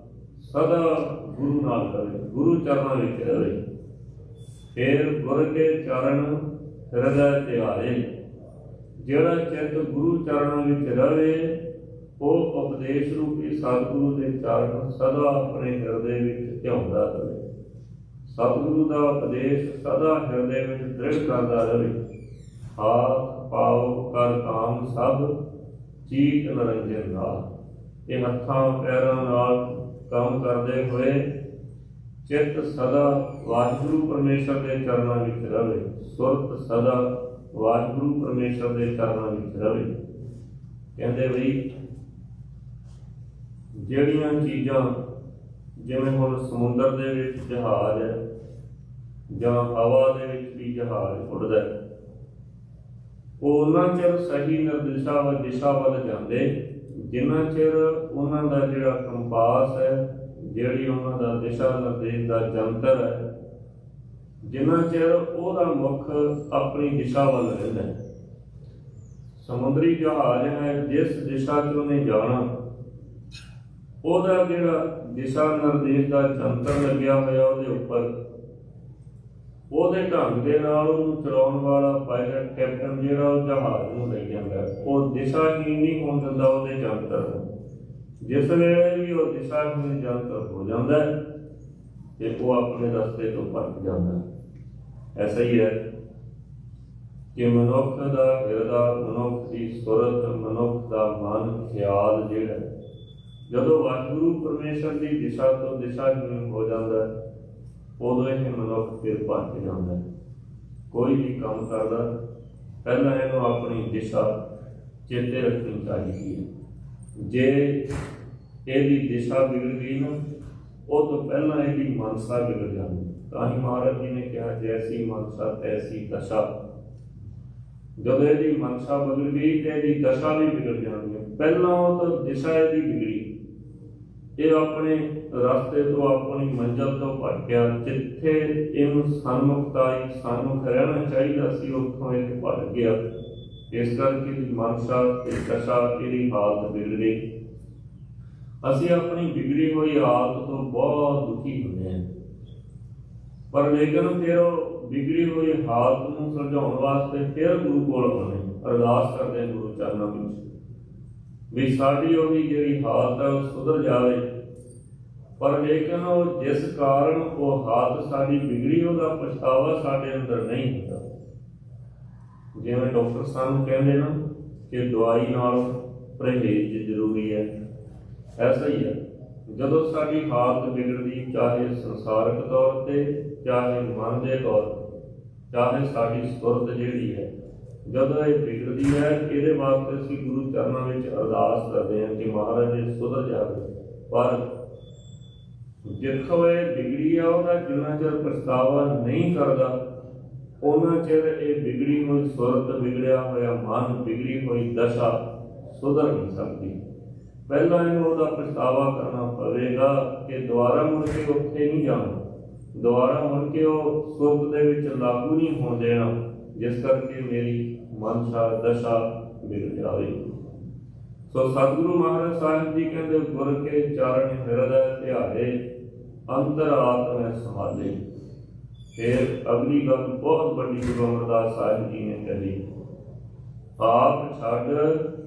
ਸਦਾ ਗੁਰੂ ਨਾਲ ਰਹੇ, ਗੁਰੂ ਚਰਨਾਂ ਵਿੱਚ ਰਹੇ। ਫਿਰ ਗੁਰ ਕੇ ਚਰਨ ਹਿਰਦੈ ਧਿਆਏ। ਜਿਹੜਾ ਚਿੱਤ ਗੁਰੂ ਚਰਨਾਂ ਵਿੱਚ ਰਹੇ, ਉਹ ਉਪਦੇਸ਼ ਰੂਪੀ ਸਤਿਗੁਰੂ ਦੇ ਚਰਨ ਸਦਾ ਆਪਣੇ ਹਿਰਦੇ ਵਿੱਚ ਧਿਆਉਂਦਾ ਰਹੇ। ਸਤਿਗੁਰੂ ਦਾ ਉਪਦੇਸ਼ ਸਦਾ ਹਿਰਦੇ ਵਿੱਚ ਦ੍ਰਿੜ ਕਰਦਾ ਰਹੇ। ਹਾਥ ਪਾਉ ਕਰ ਕਾਮ ਸਭ ਚੀਤ ਨਰੰਜਨ ਨਾਲ। ਇਹ ਹੱਥਾਂ ਪੈਰਾਂ ਨਾਲ ਕੰਮ ਕਰਦੇ ਹੋਏ ਚਿੱਤ ਸਦਾ ਵਾਹਿਗੁਰੂ ਪਰਮੇਸ਼ਰ ਦੇ ਚਰਨਾਂ ਵਿੱਚ ਰਹੇ, ਸੁਰਤ ਸਦਾ ਵਾਹਿਗੁਰੂ ਪਰਮੇਸ਼ਰ ਦੇ ਚਰਨਾਂ ਵਿੱਚ ਰਹੇ। ਕਹਿੰਦੇ ਬਈ ਜਿਹੜੀਆਂ ਚੀਜ਼ਾਂ ਜਿਵੇਂ ਹੁਣ ਸਮੁੰਦਰ ਦੇ ਵਿੱਚ ਜਹਾਜ਼ ਹੈ ਜਾਂ ਹਵਾ ਦੇ ਵਿੱਚ ਵੀ ਜਹਾਜ਼ ਉੱਡਦਾ ਹੈ, ਉਹ ਉਹਨਾਂ ਚਿਰ ਸਹੀ ਦਿਸ਼ਾ ਵੱਲ ਜਾਂਦੇ ਜਿੰਨਾ ਚਿਰ ਉਹਨਾਂ ਦਾ ਜਿਹੜਾ ਕੰਪਾਸ ਹੈ, ਜਿਹੜੀ ਉਹਨਾਂ ਦਾ ਦਿਸ਼ਾ ਨਿਰਦੇਸ਼ ਦਾ ਜੰਤਰ ਹੈ, ਜਿੰਨਾ ਚਿਰ ਉਹਦਾ ਮੁੱਖ ਆਪਣੀ ਦਿਸ਼ਾ ਵੱਲ ਰਹਿੰਦਾ ਹੈ। ਸਮੁੰਦਰੀ ਜਹਾਜ਼ ਹੈ, ਜਿਸ ਦਿਸ਼ਾ 'ਚ ਉਹਨੇ ਜਾਣਾ ਉਹਦਾ ਜਿਹੜਾ ਦਿਸ਼ਾ ਨਿਰਦੇਸ਼ ਦਾ ਜੰਤਰ ਲੱਗਿਆ ਹੋਇਆ ਉਹਦੇ ਉੱਪਰ, ਉਹਦੇ ਢੰਗ ਦੇ ਨਾਲ ਉਹਨੂੰ ਚਲਾਉਣ ਵਾਲਾ ਪਾਇਲਟ ਕੈਪਟਨ ਜਿਹੜਾ ਉਹ ਜਹਾਜ਼ ਨੂੰ ਲਈ ਜਾਂਦਾ, ਉਹ ਦਿਸ਼ਾਹੀਨ ਨਹੀਂ ਹੋਣ ਦਿੰਦਾ ਉਹਦੇ ਜੰਤਰ ਨੂੰ। ਜਿਸ ਵੇਲੇ ਵੀ ਉਹ ਦਿਸ਼ਾਹੀਨ ਜੰਤਰ ਹੋ ਜਾਂਦਾ ਹੈ ਤੇ ਉਹ ਆਪਣੇ ਰਸਤੇ ਤੋਂ ਭਟਕ ਜਾਂਦਾ ਹੈ। ਐਸਾ ਹੀ ਹੈ ਕਿ ਮਨੁੱਖ ਦਾ ਹਿਰਦਾ, ਮਨੁੱਖ ਦੀ ਸੁਰਤ, ਮਨੁੱਖ ਦਾ ਮਨ, ਖਿਆਲ ਜਿਹੜਾ ਜਦੋਂ ਵਾਹਿਗੁਰੂ ਪਰਮੇਸ਼ਰ ਦੀ ਦਿਸ਼ਾ ਤੋਂ ਦਿਸ਼ਾਹੀਨ ਹੋ ਜਾਂਦਾ ਹੈ, ਉਦੋਂ ਇਹ ਮਨੁੱਖ ਫਿਰ ਭਟਕ ਜਾਂਦਾ ਹੈ। ਕੋਈ ਵੀ ਕੰਮ ਕਰਦਾ ਪਹਿਲਾਂ ਇਹਨੂੰ ਆਪਣੀ ਦਿਸ਼ਾ ਚੇਤੇ ਰੱਖਣੀ ਚਾਹੀਦੀ ਹੈ। ਜੇ ਇਹਦੀ ਦਿਸ਼ਾ ਵਿਗੜ ਗਈ ਨਾ, ਉਹ ਤੋਂ ਪਹਿਲਾਂ ਇਹਦੀ ਮਨਸਾ ਵਿਗੜ ਜਾਂਦੀ। ਤਾਂ ਹੀ ਮਹਾਰਾਜ ਜੀ ਨੇ ਕਿਹਾ, ਜੈਸੀ ਮਨਸਾ ਤੈਸੀ ਦਸ਼ਾ। ਜਦੋਂ ਇਹਦੀ ਮਨਸਾ ਵਿਗੜ ਗਈ ਤੇ ਇਹਦੀ ਦਸ਼ਾ ਵੀ ਵਿਗੜ ਜਾਂਦੀ ਹੈ। ਪਹਿਲਾਂ ਉਹ ਤਾਂ ਦਿਸ਼ਾ ਇਹਦੀ ਵਿਗੜੀ, ਇਹ ਆਪਣੇ ਰਸਤੇ ਤੋਂ, ਆਪਣੀ ਮੰਜ਼ਿਲ ਤੋਂ ਭਟਕਿਆ। ਜਿੱਥੇ ਇਹਨੂੰ ਸਨਮੁਖ ਰਹਿਣਾ ਚਾਹੀਦਾ ਸੀ, ਉੱਥੋਂ ਇਹ ਭਟਕ ਗਿਆ। ਇਸ ਕਰਕੇ ਇਹਦੀ ਮਨਸਾ ਤੇ ਦਸ਼ਾ, ਇਹਦੀ ਹਾਲਤ ਵਿਗੜ ਗਈ। ਅਸੀਂ ਆਪਣੀ ਵਿਗੜੀ ਹੋਈ ਹਾਲਤ ਤੋਂ ਬਹੁਤ ਦੁਖੀ ਹੁੰਦੇ ਹਾਂ, ਪਰ ਲੇਕਿਨ ਫਿਰ ਉਹ ਵਿਗੜੀ ਹੋਈ ਹਾਲਤ ਨੂੰ ਸੁਲਝਾਉਣ ਵਾਸਤੇ ਫਿਰ ਗੁਰੂ ਕੋਲ ਆਉਂਦੇ, ਅਰਦਾਸ ਕਰਦੇ ਗੁਰੂ ਚਰਨਾਂ ਵਿੱਚ ਵੀ ਸਾਡੀ ਉਹਦੀ ਜਿਹੜੀ ਹਾਲਤ ਹੈ ਉਹ ਸੁਧਰ ਜਾਵੇ। ਪਰ ਲੇਕਿਨ ਉਹ ਜਿਸ ਕਾਰਨ ਉਹ ਹਾਲਤ ਸਾਡੀ ਵਿਗੜੀ, ਉਹਦਾ ਪਛਤਾਵਾ ਸਾਡੇ ਅੰਦਰ ਨਹੀਂ ਹੁੰਦਾ। ਜਿਵੇਂ ਡਾਕਟਰ ਸਾਨੂੰ ਕਹਿੰਦੇ ਨਾ ਕਿ ਦਵਾਈ ਨਾਲ ਪਰਹੇਜ਼ ਜ਼ਰੂਰੀ ਹੈ, ਐਸਾ ਹੀ ਹੈ। ਜਦੋਂ ਸਾਡੀ ਹਾਲਤ ਵਿਗੜਦੀ, ਚਾਹੇ ਸੰਸਾਰਕ ਤੌਰ ਤੇ, ਚਾਹੇ ਮਨ ਦੇ ਤੌਰ ਤੇ, ਚਾਹੇ ਸਾਡੀ ਸੁਰਤ ਜਿਹੜੀ ਹੈ, ਜਦੋਂ ਇਹ ਵਿਗੜਦੀ ਹੈ, ਇਹਦੇ ਵਾਸਤੇ ਅਸੀਂ ਗੁਰੂ ਚਰਨਾਂ ਵਿੱਚ ਅਰਦਾਸ ਕਰਦੇ ਹਾਂ ਕਿ ਮਹਾਰਾਜ ਇਹ ਸੁਧਰ ਜਾਵੇ। ਪਰ ਜਿੱਥੋਂ ਇਹ ਵਿਗੜੀ ਆ, ਉਹਦਾ ਜਿੰਨਾ ਚਿਰ ਪਛਤਾਵਾ ਨਹੀਂ ਕਰਦਾ, ਉਹਨਾਂ ਚਿਰ ਇਹ ਵਿਗੜੀ ਹੋਈ ਸੁਰਤ, ਵਿਗੜਿਆ ਹੋਇਆ ਮਨ, ਵਿਗੜੀ ਹੋਈ ਦਸ਼ਾ ਸੁਧਰ ਨਹੀਂ ਸਕਦੀ। ਪਹਿਲਾਂ ਇਹਨੂੰ ਉਹਦਾ ਪਛਤਾਵਾ ਕਰਨਾ ਪਵੇਗਾ ਕਿ ਦੁਬਾਰਾ ਮੁੜ ਕੇ ਉੱਥੇ ਨਹੀਂ ਜਾਣਾ, ਦੁਬਾਰਾ ਮੁੜ ਕੇ ਉਹ ਸੁਰਤ ਦੇ ਵਿੱਚ ਲਾਗੂ ਨਹੀਂ ਹੋਣ ਦੇਣਾ, ਜਿਸ ਕਰਕੇ ਮੇਰੀ ਮਨਸਾ ਦਸ਼ਾ ਵਿਗੜ ਜਾਵੇ। ਸੋ ਸਤਿਗੁਰੂ ਮਹਾਰਾਜ ਸਾਹਿਬ ਜੀ ਕਹਿੰਦੇ, ਗੁਰ ਕੇ ਚਰਨ ਹਿਰਦੈ ਧਿਆਏ, ਅੰਤਰ ਆਤਮੈ ਸਮਾਲੇ। ਫਿਰ ਅਗਲੀ ਗੱਲ ਬਹੁਤ ਵੱਡੀ ਗੁਰੂ ਅਮਰਦਾਸ ਸਾਹਿਬ ਜੀ ਨੇ ਕਹੀ, ਆਪ ਛੱਡ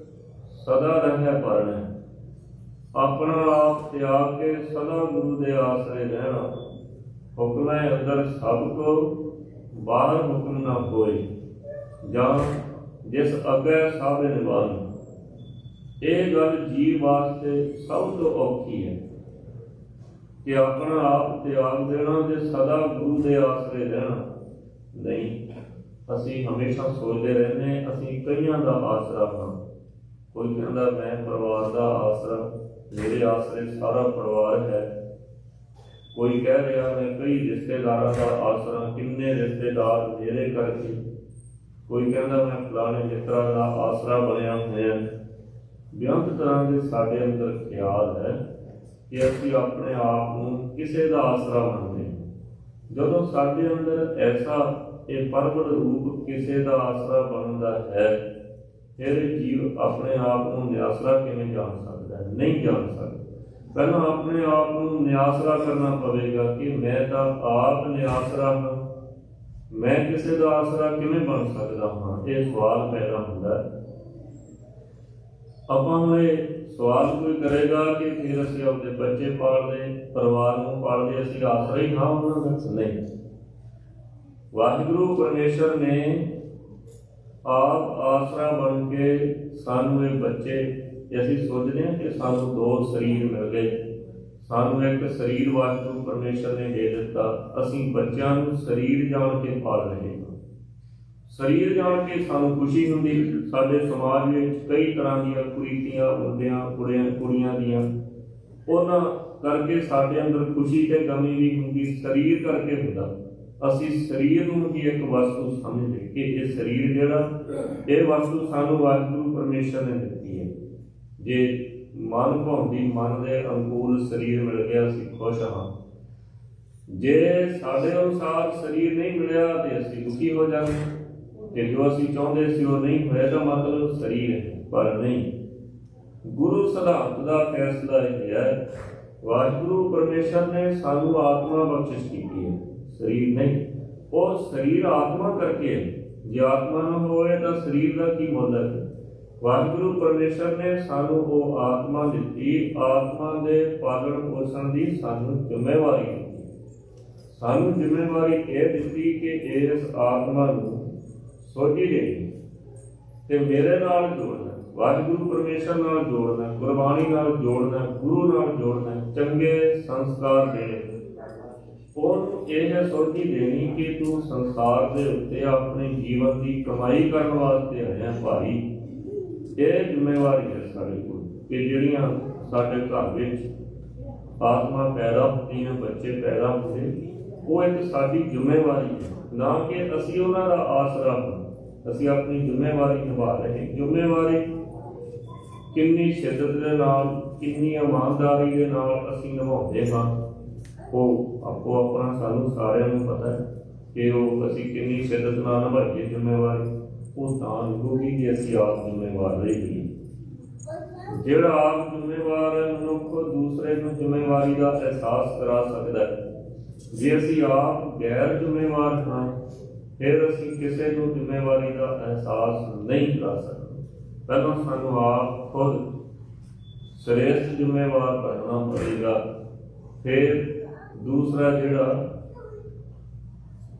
ਸਦਾ ਰਹਿ ਪਰਣੈ। ਆਪਣਾ ਆਪ ਤਿਆਗ ਕੇ ਸਦਾ ਗੁਰੂ ਦੇ ਆਸਰੇ ਰਹਿਣਾ। ਹੁਕਮੈ ਅੰਦਰ ਸਭ ਕੋ, ਬਾਹਰ ਹੁਕਮ ਨਾ ਹੋਏ, ਜਾਂ ਜਿਸ ਅੱਗੇ ਸਭ ਨਿਵਾਨ। ਇਹ ਗੱਲ ਜੀਵ ਵਾਸਤੇ ਸਭ ਤੋਂ ਔਖੀ ਹੈ ਕਿ ਆਪਣਾ ਆਪ ਤਿਆਗ ਦੇਣਾ ਤੇ ਸਦਾ ਗੁਰੂ ਦੇ ਆਸਰੇ ਰਹਿਣਾ। ਨਹੀਂ, ਅਸੀਂ ਹਮੇਸ਼ਾ ਸੋਚਦੇ ਰਹਿੰਦੇ ਅਸੀਂ ਕਈਆਂ ਦਾ ਆਸਰਾ ਹਾਂ। ਕੋਈ ਕਹਿੰਦਾ ਮੈਂ ਪਰਿਵਾਰ ਦਾ ਆਸਰਾ, ਮੇਰੇ ਆਸਰੇ ਸਾਰਾ ਪਰਿਵਾਰ ਹੈ। ਕੋਈ ਕਹਿ ਰਿਹਾ ਮੈਂ ਕਈ ਰਿਸ਼ਤੇਦਾਰਾਂ ਦਾ ਆਸਰਾ, ਕਿੰਨੇ ਰਿਸ਼ਤੇਦਾਰ ਮੇਰੇ ਕਰਕੇ। ਕੋਈ ਕਹਿੰਦਾ ਮੈਂ ਫਲਾਣੇ ਮਿੱਤਰਾਂ ਦਾ ਆਸਰਾ ਬਣਿਆ ਹੋਇਆ। ਬੇਅੰਤ ਤਰ੍ਹਾਂ ਦੇ ਸਾਡੇ ਅੰਦਰ ਖਿਆਲ ਹੈ ਕਿ ਅਸੀਂ ਆਪਣੇ ਆਪ ਨੂੰ ਕਿਸੇ ਦਾ ਆਸਰਾ ਮੰਨਦੇ ਹਾਂ। ਜਦੋਂ ਸਾਡੇ ਅੰਦਰ ਐਸਾ ਇਹ ਪਰਵੜ ਰੂਪ ਕਿਸੇ ਦਾ ਆਸਰਾ ਬਣਦਾ ਹੈ, ਫਿਰ ਜੀਵ ਆਪਣੇ ਆਪ ਨੂੰ ਨਿਆਸਰਾ ਕਿਵੇਂ ਜਾਣ ਸਕਦਾ ਹੈ? ਨਹੀਂ ਜਾਣ ਸਕਦਾ। ਪਹਿਲਾਂ ਆਪਣੇ ਆਪ ਨੂੰ ਨਿਆਸਰਾ ਕਰਨਾ ਪਵੇਗਾ ਕਿ ਮੈਂ ਤਾਂ ਆਪ ਨਿਆਸਰਾ ਹਾਂ, ਮੈਂ ਕਿਸੇ ਦਾ ਆਸਰਾ ਕਿਵੇਂ ਬਣ ਸਕਦਾ ਹਾਂ? ਇਹ ਸਵਾਲ ਪੈਦਾ ਹੁੰਦਾ ਹੈ। ਆਪਾਂ ਨੂੰ ਇਹ ਸਵਾਲ ਕੋਈ ਕਰੇਗਾ ਕਿ ਫਿਰ ਅਸੀਂ ਆਪਣੇ ਬੱਚੇ ਪਾਲਦੇ, ਪਰਿਵਾਰ ਨੂੰ ਪਾਲਦੇ, ਅਸੀਂ ਆਸਰਾ ਹੀ ਹਾਂ ਉਹਨਾਂ ਦਾ? ਨਹੀਂ। ਵਾਹਿਗੁਰੂ ਪਰਮੇਸ਼ਰ ਨੇ ਆਪ ਆਸਰਾ ਬਣ ਕੇ ਸਾਨੂੰ ਇਹ ਬੱਚੇ, ਅਸੀਂ ਸੋਚਦੇ ਹਾਂ ਕਿ ਸਾਨੂੰ ਦੋ ਸਰੀਰ ਮਿਲ ਗਏ, ਸਾਨੂੰ ਇੱਕ ਸਰੀਰ ਵਾਹਿਗੁਰੂ ਪਰਮੇਸ਼ਰ ਨੇ ਦੇ ਦਿੱਤਾ, ਅਸੀਂ ਬੱਚਿਆਂ ਨੂੰ ਸਰੀਰ ਜਾਣ ਕੇ ਪਾਲ ਰਹੇ ਹਾਂ। ਸਰੀਰ ਜਾਣ ਕੇ ਸਾਨੂੰ ਖੁਸ਼ੀ ਹੁੰਦੀ। ਸਾਡੇ ਸਮਾਜ ਵਿੱਚ ਕਈ ਤਰ੍ਹਾਂ ਦੀਆਂ ਕੁਰੀਤੀਆਂ, ਮੁੰਡਿਆਂ ਕੁੜੀਆਂ ਦੀਆਂ, ਉਹਨਾਂ ਕਰਕੇ ਸਾਡੇ ਅੰਦਰ ਖੁਸ਼ੀ ਤੇ ਗਮੀ ਵੀ ਹੁੰਦੀ, ਸਰੀਰ ਕਰਕੇ ਹੁੰਦਾ। ਅਸੀਂ ਸਰੀਰ ਨੂੰ ਹੀ ਇੱਕ ਵਸਤੂ ਸਮਝਦੇ ਕਿ ਇਹ ਸਰੀਰ ਜਿਹੜਾ, ਇਹ ਵਸਤੂ ਸਾਨੂੰ ਵਾਹਿਗੁਰੂ ਪਰਮੇਸ਼ਰ ਨੇ ਦਿੱਤੀ ਹੈ। ਜੇ ਮਨ ਭਾਉਂਦੀ ਮਨ ਦੇ ਅਨੁਕੂਲ ਸਰੀਰ ਮਿਲ ਗਿਆ, ਅਸੀਂ ਖੁਸ਼ ਹਾਂ। ਜੇ ਸਾਡੇ ਅਨੁਸਾਰ ਸਰੀਰ ਨਹੀਂ ਮਿਲਿਆ ਤੇ ਅਸੀਂ ਦੁਖੀ ਹੋ ਜਾਂਦੇ ਕਿ ਜੋ ਅਸੀਂ ਚਾਹੁੰਦੇ ਸੀ ਉਹ ਨਹੀਂ ਹੋਇਆ, ਤਾਂ ਮਤਲਬ ਸਰੀਰ ਹੈ। ਪਰ ਨਹੀਂ, ਗੁਰੂ ਸਿਧਾਂਤ ਦਾ ਫੈਸਲਾ ਇਹ ਹੈ, ਵਾਹਿਗੁਰੂ ਪਰਮੇਸ਼ਰ ਨੇ ਸਾਨੂੰ ਆਤਮਾ ਬਖਸ਼ਿਸ਼ ਕੀਤੀ ਹੈ, ਸਰੀਰ ਨਹੀਂ। ਉਹ ਸਰੀਰ ਆਤਮਾ ਕਰਕੇ ਹੈ। ਜੇ ਆਤਮਾ ਨਾ ਹੋਵੇ ਤਾਂ ਸਰੀਰ ਦਾ ਕੀ ਮੁੱਲ ਹੈ? ਵਾਹਿਗੁਰੂ ਪਰਮੇਸ਼ਰ ਨੇ ਸਾਨੂੰ ਉਹ ਆਤਮਾ ਦਿੱਤੀ, ਆਤਮਾ ਦੇ ਪਾਲਣ ਪੋਸ਼ਣ ਦੀ ਸਾਨੂੰ ਜ਼ਿੰਮੇਵਾਰੀ ਦਿੱਤੀ। ਸਾਨੂੰ ਜ਼ਿੰਮੇਵਾਰੀ ਇਹ ਦਿੱਤੀ ਕਿ ਇਸ ਆਤਮਾ ਨੂੰ ਸੋਝੀ ਦੇਣੀ ਤੇ ਮੇਰੇ ਨਾਲ ਜੋੜਨਾ, ਵਾਹਿਗੁਰੂ ਪਰਮੇਸ਼ਰ ਨਾਲ ਜੋੜਨਾ, ਗੁਰਬਾਣੀ ਨਾਲ ਜੋੜਨਾ, ਗੁਰੂ ਨਾਲ ਜੋੜਨਾ, ਚੰਗੇ ਸੰਸਕਾਰ ਦੇਣੇ। ਉਹਨੂੰ ਇਹ ਸੋਝੀ ਦੇਣੀ ਕਿ ਤੂੰ ਸੰਸਾਰ ਦੇ ਉੱਤੇ ਆਪਣੇ ਜੀਵਨ ਦੀ ਕਮਾਈ ਕਰਨ ਵਾਸਤੇ ਆਇਆ ਭਾਈ। ਇਹ ਜ਼ਿੰਮੇਵਾਰੀ ਹੈ ਸਾਡੇ ਕੋਲ ਕਿ ਜਿਹੜੀਆਂ ਸਾਡੇ ਘਰ ਵਿੱਚ ਆਤਮਾ ਪੈਦਾ ਹੁੰਦੀਆਂ, ਬੱਚੇ ਪੈਦਾ ਹੁੰਦੇ, ਉਹ ਇੱਕ ਸਾਡੀ ਜ਼ਿੰਮੇਵਾਰੀ ਹੈ, ਨਾ ਕਿ ਅਸੀਂ ਉਹਨਾਂ ਦਾ ਆਸਰਾ ਹਾਂ। ਅਸੀਂ ਆਪਣੀ ਜ਼ਿੰਮੇਵਾਰੀ ਨਿਭਾ ਰਹੇ। ਜ਼ਿੰਮੇਵਾਰੀ ਕਿੰਨੀ ਸ਼ਿੱਦਤ ਦੇ ਨਾਲ, ਕਿੰਨੀ ਇਮਾਨਦਾਰੀ ਦੇ ਨਾਲ ਅਸੀਂ ਨਿਭਾਉਂਦੇ ਹਾਂ, ਉਹ ਆਪੋ ਆਪਣਾ ਸਾਨੂੰ ਸਾਰਿਆਂ ਨੂੰ ਪਤਾ ਹੈ ਕਿ ਉਹ ਅਸੀਂ ਕਿੰਨੀ ਸ਼ਿੱਦਤ ਨਾਲ ਨਿਭਾਈਏ ਜ਼ਿੰਮੇਵਾਰੀ। ਉਹ ਤਾਂ ਨਿਭੂਗੀ ਜੇ ਅਸੀਂ ਆਪ ਜ਼ਿੰਮੇਵਾਰ ਰਹੀਏ। ਜਿਹੜਾ ਆਪ ਜ਼ਿੰਮੇਵਾਰ ਹੈ, ਮਨੁੱਖ ਦੂਸਰੇ ਨੂੰ ਜ਼ਿੰਮੇਵਾਰੀ ਦਾ ਅਹਿਸਾਸ ਕਰਾ ਸਕਦਾ ਹੈ। ਜੇ ਅਸੀਂ ਆਪ ਗੈਰ ਜ਼ਿੰਮੇਵਾਰ ਹਾਂ, ਫਿਰ ਅਸੀਂ ਕਿਸੇ ਨੂੰ ਜ਼ਿੰਮੇਵਾਰੀ ਦਾ ਅਹਿਸਾਸ ਨਹੀਂ ਕਰਾ ਸਕਦੇ। ਪਹਿਲਾਂ ਸਾਨੂੰ ਆਪ ਖੁਦ ਸ੍ਰੇਸ਼ਟ ਜ਼ਿੰਮੇਵਾਰ ਬਣਨਾ ਪਵੇਗਾ, ਫਿਰ ਦੂਸਰਾ ਜਿਹੜਾ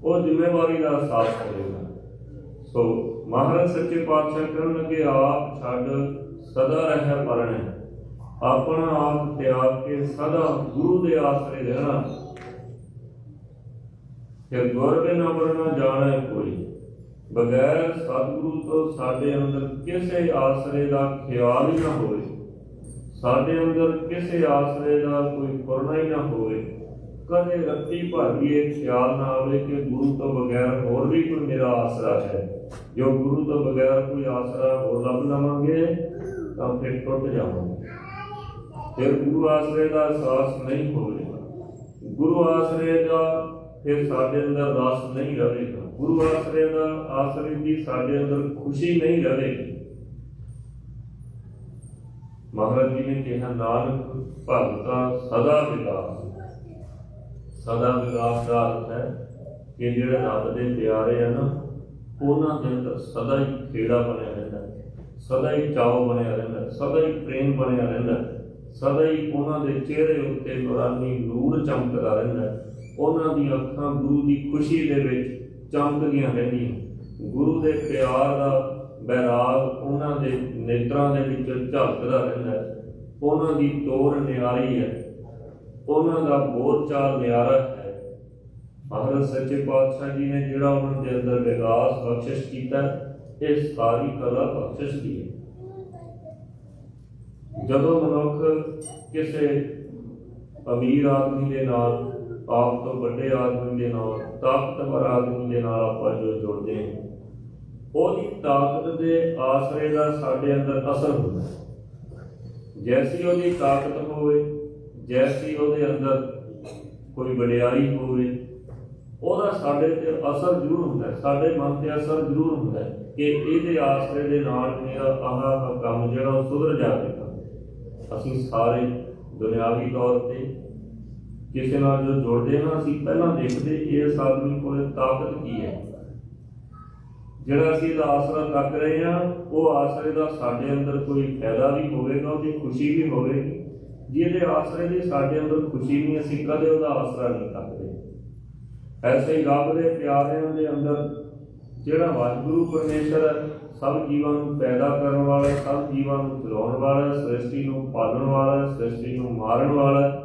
ਉਹ ਜ਼ਿੰਮੇਵਾਰੀ ਦਾ ਅਹਿਸਾਸ ਕਰੇਗਾ। ਸੋ ਮਹਾਰਾਜ ਸੱਚੇ ਪਾਤਸ਼ਾਹ ਕਹਿਣ ਲੱਗੇ, ਆਪ ਛੱਡ ਸਦਾ ਰਹਿ ਪਰਣੇ, ਆਪਣਾ ਆਪ ਤਿਆਗ ਕੇ ਸਦਾ ਗੁਰੂ ਦੇ ਆਸਰੇ ਰਹਿਣਾ। ਫਿਰ ਗੁਰ ਬਿਨਾਂ ਵਰਨਾ ਜਾਣੇ ਕੋਈ, ਬਗੈਰ ਸਤਿਗੁਰੂ ਤੋਂ ਸਾਡੇ ਅੰਦਰ ਕਿਸੇ ਆਸਰੇ ਦਾ ਖਿਆਲ ਹੀ ਨਾ ਹੋਵੇ, ਸਾਡੇ ਅੰਦਰ ਕਿਸੇ ਆਸਰੇ ਦਾ ਕੋਈ ਫੁਰਨਾ ਹੀ ਨਾ ਹੋਵੇ। ਕਦੇ ਰੱਤੀ ਭਰ ਵੀ ਇਹ ਖਿਆਲ ਨਾ ਆਵੇ ਕਿ ਗੁਰੂ ਤੋਂ ਬਗੈਰ ਹੋਰ ਵੀ ਕੋਈ ਮੇਰਾ ਆਸਰਾ ਹੈ। ਜੋ ਗੁਰੂ ਤੋਂ ਬਗੈਰ ਕੋਈ ਆਸਰਾ ਹੋਰ ਲੱਭ ਲਵਾਂਗੇ ਤਾਂ ਫਿਰ ਟੁੱਟ ਜਾਵਾਂਗੇ। ਫਿਰ ਗੁਰੂ ਆਸਰੇ ਦਾ ਅਹਿਸਾਸ ਨਹੀਂ ਹੋਵੇਗਾ। ਗੁਰੂ ਆਸਰੇ ਦਾ ਫਿਰ ਸਾਡੇ ਅੰਦਰ ਰਸ ਨਹੀਂ ਰਹੇਗਾ। ਗੁਰੂ ਆਸਰੇ ਦੀ ਸਾਡੇ ਅੰਦਰ ਖੁਸ਼ੀ ਨਹੀਂ ਰਹੇਗੀ। ਮਹਾਰਾਜ ਜੀ ਨੇ ਕਿਹਾ, ਨਾਨਕ ਭਗਤਾ ਸਦਾ ਵਿਗਾਸ। ਸਦਾ ਵਿਗਾਸ ਦਾ ਅਰਥ ਹੈ ਕਿ ਜਿਹੜੇ ਰੱਬ ਦੇ ਪਿਆਰੇ ਆ ਨਾ, ਉਹਨਾਂ ਦੇ ਅੰਦਰ ਸਦਾ ਹੀ ਖੇੜਾ ਬਣਿਆ ਰਹਿੰਦਾ, ਸਦਾ ਹੀ ਚਾਅ ਬਣਿਆ ਰਹਿੰਦਾ, ਸਦਾ ਹੀ ਪ੍ਰੇਮ ਬਣਿਆ ਰਹਿੰਦਾ, ਸਦਾ ਹੀ ਉਹਨਾਂ ਦੇ ਚਿਹਰੇ ਉੱਤੇ ਨੂਰਾਨੀ ਨੂਰ ਚਮਕਦਾ ਰਹਿੰਦਾ। ਉਹਨਾਂ ਦੀਆਂ ਅੱਖਾਂ ਗੁਰੂ ਦੀ ਖੁਸ਼ੀ ਦੇ ਵਿੱਚ ਚਮਕਦੀਆਂ ਰਹਿੰਦੀਆਂ। ਗੁਰੂ ਦੇ ਪਿਆਰ ਦਾ ਬੈਰਾਗ ਉਹਨਾਂ ਦੇ ਨੇਤਰਾਂ ਦੇ ਵਿੱਚ ਝਲਕਦਾ ਰਹਿੰਦਾ। ਉਹਨਾਂ ਦੀ ਤੋਰ ਨਿਆਰੀ ਹੈ, ਉਹਨਾਂ ਦਾ ਬੋਲਚਾਲ ਨਿਆਰਾ ਹੈ। ਮਹਾਰਾਜ ਸੱਚੇ ਪਾਤਸ਼ਾਹ ਜੀ ਨੇ ਜਿਹੜਾ ਉਹਨਾਂ ਦੇ ਅੰਦਰ ਵਿਕਾਸ ਬਖਸ਼ਿਸ਼ ਕੀਤਾ, ਇਹ ਸਾਰੀ ਕਲਾ ਬਖਸ਼ਿਸ਼ ਦੀ ਹੈ। ਜਦੋਂ ਮਨੁੱਖ ਕਿਸੇ ਅਮੀਰ ਆਦਮੀ ਦੇ ਨਾਲ, ਆਪ ਤੋਂ ਵੱਡੇ ਆਦਮੀ ਦੇ ਨਾਲ, ਤਾਕਤਵਰ ਆਦਮੀ ਦੇ ਨਾਲ ਆਪਾਂ ਜੋ ਜੁੜਦੇ ਹਾਂ, ਉਹਦੀ ਤਾਕਤ ਦੇ ਆਸਰੇ ਦਾ ਸਾਡੇ ਅੰਦਰ ਅਸਰ ਹੁੰਦਾ। ਜੈਸੀ ਉਹਦੀ ਤਾਕਤ ਹੋਵੇ, ਜੈਸੀ ਉਹਦੇ ਅੰਦਰ ਕੋਈ ਵਡਿਆਈ ਹੋਵੇ, ਉਹਦਾ ਸਾਡੇ ਤੇ ਅਸਰ ਜ਼ਰੂਰ ਹੁੰਦਾ, ਸਾਡੇ ਮਨ ਤੇ ਅਸਰ ਜ਼ਰੂਰ ਹੁੰਦਾ ਕਿ ਇਹਦੇ ਆਸਰੇ ਦੇ ਨਾਲ ਮੇਰਾ ਆਹ ਕੰਮ ਜਿਹੜਾ ਉਹ ਸੁਧਰ ਜਾਵੇਗਾ। ਅਸੀਂ ਸਾਰੇ ਦੁਨਿਆਵੀ ਤੌਰ ਤੇ ਕਿਸੇ ਨਾਲ ਜੋ ਜੁੜਦੇ ਹਾਂ, ਅਸੀਂ ਪਹਿਲਾਂ ਦੇਖਦੇ ਇਸ ਆਦਮੀ ਕੋਲ ਤਾਕਤ ਕੀ ਹੈ। ਜਿਹੜਾ ਅਸੀਂ ਇਹਦਾ ਆਸਰਾ ਤੱਕ ਰਹੇ ਹਾਂ, ਉਹ ਆਸਰੇ ਦਾ ਸਾਡੇ ਅੰਦਰ ਕੋਈ ਫਾਇਦਾ ਵੀ ਹੋਵੇਗਾ, ਉਹਦੀ ਖੁਸ਼ੀ ਵੀ ਹੋਵੇਗੀ। ਜਿਹਦੇ ਆਸਰੇ ਦੀ ਸਾਡੇ ਅੰਦਰ ਖੁਸ਼ੀ ਨਹੀਂ, ਅਸੀਂ ਕਦੇ ਉਹਦਾ ਆਸਰਾ ਨਹੀਂ ਤੱਕਦੇ। ਐਸੇ ਹੀ ਰੱਬ ਦੇ ਪਿਆਰਿਆਂ ਦੇ ਅੰਦਰ ਜਿਹੜਾ ਵਾਹਿਗੁਰੂ ਪਰਮੇਸ਼ਰ ਹੈ, ਸਭ ਜੀਵਾਂ ਨੂੰ ਪੈਦਾ ਕਰਨ ਵਾਲਾ, ਸਭ ਜੀਵਾਂ ਨੂੰ ਚਲਾਉਣ ਵਾਲਾ, ਸ੍ਰਿਸ਼ਟੀ ਨੂੰ ਪਾਲਣ ਵਾਲਾ, ਸ੍ਰਿਸ਼ਟੀ ਨੂੰ ਮਾਰਨ ਵਾਲਾ,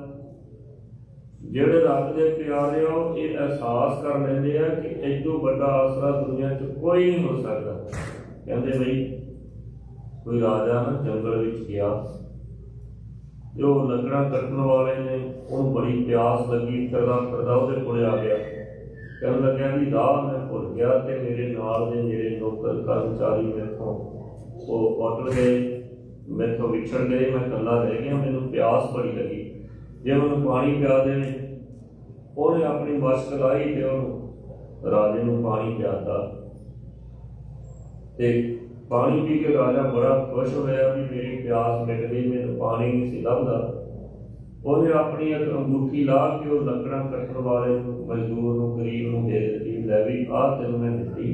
ਜਿਹੜੇ ਰੱਬ ਦੇ ਪਿਆਰੇ ਆ, ਉਹ ਇਹ ਅਹਿਸਾਸ ਕਰ ਲੈਂਦੇ ਆ ਕਿ ਇਸ ਤੋਂ ਵੱਡਾ ਆਸਰਾ ਦੁਨੀਆ 'ਚ ਕੋਈ ਨਹੀਂ ਹੋ ਸਕਦਾ। ਕਹਿੰਦੇ ਬਈ ਕੋਈ ਰਾਜਾ ਨਾ ਜੰਗਲ ਵਿੱਚ ਗਿਆ, ਜੋ ਲੱਕੜਾਂ ਕੱਟਣ ਵਾਲੇ ਨੇ ਉਹਨੂੰ ਬੜੀ ਪਿਆਸ ਲੱਗੀ, ਫਿਰਦਾ ਉਹਦੇ ਕੋਲ ਆ ਗਿਆ। ਕਹਿਣ ਲੱਗਿਆ ਵੀ ਰਾਹ ਮੈਂ ਭੁੱਲ ਗਿਆ ਤੇ ਮੇਰੇ ਨਾਲ ਦੇ ਮੇਰੇ ਨੌਕਰ ਕਰਮਚਾਰੀ ਮੈਥੋਂ ਉਹ ਉੱਡ ਗਏ, ਮੈਥੋਂ ਵਿਛੜ ਗਏ, ਮੈਂ ਇਕੱਲਾ ਰਹਿ ਗਿਆ, ਮੈਨੂੰ ਪਿਆਸ ਬੜੀ ਲੱਗੀ, ਜੇ ਉਹਨੂੰ ਪਾਣੀ ਪਿਆ ਦੇਵੇ। ਉਹਨੇ ਆਪਣੀ ਮਸ਼ਕ ਲਾਈ ਤੇ ਉਹਨੂੰ ਰਾਜੇ ਨੂੰ ਪਾਣੀ ਪਿਆਤਾ। ਤੇ पानी पी के राजा बड़ा खुश होया भी मेरी प्यास मिट गई, मैंने पानी नहीं सी लभदा। ਉਹਨੇ ਆਪਣੀ ਇੱਕ ਅੰਗੂਠੀ ਲਾ ਕੇ ਉਹ ਲੱਕੜਾਂ ਕੱਟਣ ਵਾਲੇ ਮਜ਼ਦੂਰ ਨੂੰ, ਗਰੀਬ ਨੂੰ ਦੇ ਦਿੱਤੀ, ਲੈ ਵੀ ਆਹ ਤੈਨੂੰ ਮੈਂ ਦਿੱਤੀ।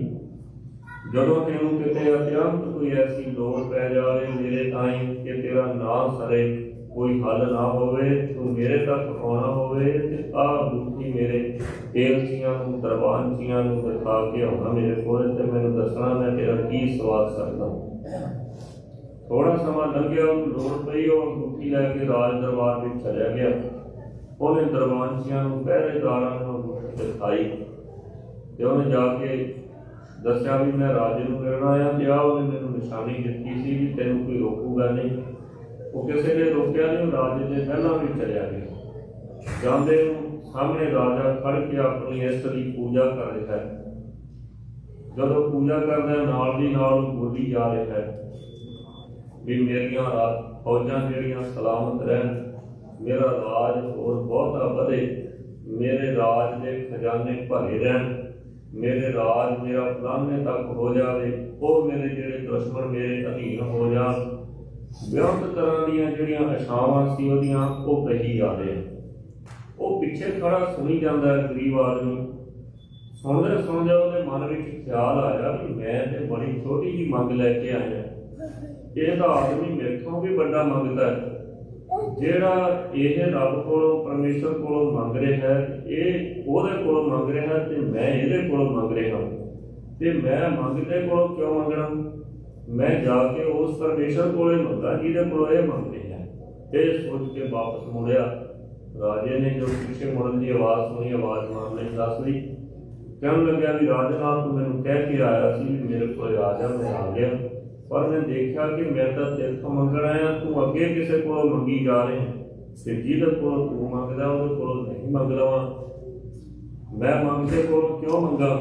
ਜਦੋਂ ਤੈਨੂੰ ਕਿਤੇ ਅਤਿਅੰਤ ਕੋਈ ਐਸੀ ਲੋੜ ਪੈ ਜਾਵੇ ਮੇਰੇ ਤਾਈਂ ਕਿ ਤੇਰਾ ਨਾ ਸਰੇ, ਕੋਈ ਹੱਲ ਨਾ ਹੋਵੇ, ਤੂੰ ਮੇਰੇ ਤੱਕ ਆਉਣਾ ਹੋਵੇ ਤੇ ਆਹ ਅੰਗੂਠੀ ਮੇਰੇ ਤੇਲਚੀਆਂ ਨੂੰ, ਦਰਬਾਨਚੀਆਂ ਨੂੰ ਦਿਖਾ ਕੇ ਆਉਣਾ ਮੇਰੇ ਕੋਲ ਤੇ ਮੈਨੂੰ ਦੱਸਣਾ ਮੈਂ ਤੇਰਾ ਕੀ ਸਵਾਦ ਸਕਦਾ। थोड़ा समा लंघिया, ਉਹਨੂੰ ਲੋੜ ਪਈ, ਉਹ ਅੰਗੂਠੀ ਲੈ ਕੇ ਰਾਜ ਦਰਬਾਰ ਵਿੱਚ ਚਲਿਆ ਗਿਆ। ਉਹਨੇ ਦਰਬਾਨਚੀਆਂ ਨੂੰ, ਪਹਿਰੇਦਾਰਾਂ ਨੂੰ ਅੰਗੂਠੀ ਦਿਖਾਈ ਤੇ ਉਹਨੇ ਜਾ ਕੇ ਦੱਸਿਆ ਵੀ ਮੈਂ ਰਾਜੇ ਨੂੰ ਮਿਲਣ ਆਇਆ ਤੇ ਆਹ ਉਹਨੇ ਮੈਨੂੰ ਨਿਸ਼ਾਨੀ ਦਿੱਤੀ ਸੀ ਵੀ ਤੈਨੂੰ ਕੋਈ ਰੋਕੂਗਾ ਨਹੀਂ। ਉਹ ਕਿਸੇ ਨੇ ਰੋਕਿਆ ਨਹੀਂ, ਉਹ ਰਾਜੇ ਦੇ ਪਹਿਲਾਂ ਵੀ ਚਲਿਆ ਗਿਆ। ਜਾਂਦੇ ਨੂੰ ਸਾਹਮਣੇ ਰਾਜਾ ਖੜ ਕੇ ਆਪਣੀ ਇਸ਼ਟ ਦੀ ਪੂਜਾ ਕਰ ਰਿਹਾ ਹੈ। ਜਦੋਂ ਪੂਜਾ ਕਰਦਾ ਨਾਲ ਦੀ ਨਾਲ ਬੋਲੀ ਜਾ ਰਿਹਾ ਹੈ ਵੀ ਮੇਰੀਆਂ ਫੌਜਾਂ ਜਿਹੜੀਆਂ ਸਲਾਮਤ ਰਹਿਣ, ਮੇਰਾ ਰਾਜ ਹੋਰ ਬਹੁਤਾ ਵਧੇ, ਮੇਰੇ ਰਾਜ ਦੇ ਖਜ਼ਾਨੇ ਭਰੇ ਰਹਿਣ, ਮੇਰੇ ਰਾਜ ਮੇਰਾ ਫਲਾਣੇ ਤੱਕ ਹੋ ਜਾਵੇ, ਉਹ ਮੇਰੇ ਜਿਹੜੇ ਦੁਸ਼ਮਣ ਮੇਰੇ ਅਧੀਨ ਹੋ ਜਾਣ। ਬੇਅੰਤ ਤਰ੍ਹਾਂ ਦੀਆਂ ਜਿਹੜੀਆਂ ਆਸ਼ਾਵਾਂ ਸੀ ਉਹਦੀਆਂ ਉਹ ਕਹੀ ਜਾ ਰਹੇ। ਉਹ ਪਿੱਛੇ ਖੜਾ ਸੁਣੀ ਜਾਂਦਾ ਹੈ ਗਰੀਬ ਆਦਮੀ। ਸੁਣਦੇ ਸੁਣਦੇ ਉਹਦੇ ਮਨ ਵਿੱਚ ਖਿਆਲ ਆਇਆ ਵੀ ਮੈਂ ਤੇ ਬੜੀ ਛੋਟੀ ਜਿਹੀ ਮੰਗ ਲੈ ਕੇ ਆਇਆ, ਇਹ ਤਾਂ ਆਦਮੀ ਮੇਥੋਂ ਵੀ ਵੱਡਾ ਮੰਗਦਾ ਹੈ। ਜਿਹੜਾ ਇਹ ਰੱਬ ਕੋਲੋਂ, ਪਰਮੇਸ਼ਰ ਕੋਲੋਂ ਮੰਗ ਰਿਹਾ ਹੈ, ਇਹ ਉਹਦੇ ਕੋਲੋਂ ਮੰਗ ਰਿਹਾ ਹੈ ਤੇ ਮੈਂ ਇਹਦੇ ਕੋਲੋਂ ਮੰਗ ਰਿਹਾ ਤੇ ਮੈਂ ਮੰਗਦੇ ਕੋਲੋਂ ਕਿਉਂ ਮੰਗਣਾ? ਮੈਂ ਜਾ ਕੇ ਉਸ ਪਰਮੇਸ਼ਰ ਕੋਲੇ ਮੰਗਾ ਜਿਹਦੇ ਕੋਲੋਂ ਇਹ ਮੰਗ ਰਿਹਾ ਹੈ। ਇਹ ਸੋਚ ਕੇ ਵਾਪਸ ਮੁੜਿਆ। ਰਾਜੇ ਨੇ ਜੋ ਪਿੱਛੇ ਮੁੜਨ ਦੀ ਆਵਾਜ਼ ਸੁਣੀ, ਆਵਾਜ਼ ਮਾਰ ਲਈ, ਦੱਸ ਲਈ। ਕਹਿਣ ਲੱਗਿਆ ਵੀ ਰਾਜਨਾਥ ਤੂੰ ਮੈਨੂੰ ਕਹਿ ਕੇ ਆਇਆ ਸੀ ਵੀ ਮੇਰੇ ਕੋਲ ਆ ਜਾ, ਮੈਂ ਆ ਗਿਆ, ਪਰ ਮੈਂ ਦੇਖਿਆ ਕਿ ਮੈਂ ਤਾਂ ਤੇਰੇ ਤੋਂ ਮੰਗਣ ਆਇਆ, ਤੂੰ ਅੱਗੇ ਕਿਸੇ ਕੋਲੋਂ ਮੰਗੀ ਜਾ ਰਹੇ ਤੇ ਜਿਹਦੇ ਕੋਲੋਂ ਤੂੰ ਮੰਗਦਾ ਉਹਦੇ ਕੋਲੋਂ ਨਹੀਂ ਮੰਗ ਲਵਾਂ। ਮੈਂ ਮੰਗਦੇ ਕੋਲੋਂ ਕਿਉਂ ਮੰਗਾ?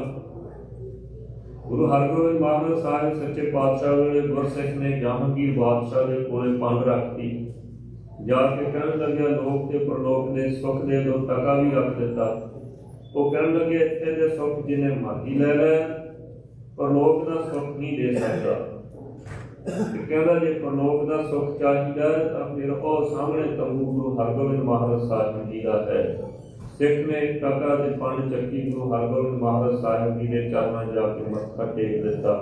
ਗੁਰੂ ਹਰਗੋਬਿੰਦ ਮਹਾਰਾਜ ਸਾਹਿਬ ਸੱਚੇ ਪਾਤਸ਼ਾਹ ਵੇਲੇ ਗੁਰਸਿੱਖ ਨੇ ਜਹਾਂਗੀਰ ਬਾਦਸ਼ਾਹ ਦੇ ਕੋਲੇ ਪੰਡ ਰੱਖਤੀ। ਜਾ ਕੇ ਕਹਿਣ ਲੱਗਿਆ ਲੋਕ ਤੇ ਪ੍ਰਲੋਕ ਦੇ ਸੁੱਖ ਦੇ ਦੋ ਟਕਾ ਵੀ ਰੱਖ ਦਿੱਤਾ। ਉਹ ਕਹਿਣ ਲੱਗੇ ਇੱਥੇ ਦੇ ਸੁੱਖ ਜਿਹਨੇ ਮਰਜ਼ੀ ਲੈ ਲੈ, ਪ੍ਰਲੋਕ ਦਾ ਸੁੱਖ ਨਹੀਂ ਦੇ ਸਕਦਾ। ਕਹਿੰਦਾ ਜੇ ਪ੍ਰਲੋਕ ਦਾ ਸੁੱਖ ਚਾਹੀਦਾ ਤਾਂ ਫਿਰ ਉਹ ਸਾਹਮਣੇ ਤੰਬੂ ਗੁਰੂ ਹਰਗੋਬਿੰਦ ਮਹਾਰਾਜ ਸਾਹਿਬ ਜੀ ਦਾ ਹੈ। ਸਿੱਖ ਨੇ ਟਕਾ ਦੇ ਪੰਡ ਚੱਕੀ, ਗੁਰੂ ਹਰਗੋਬਿੰਦ ਮਹਾਰਾਜ ਸਾਹਿਬ ਜੀ ਦੇ ਚਰਨਾਂ ਜਾ ਕੇ ਮੱਥਾ ਟੇਕ ਦਿੱਤਾ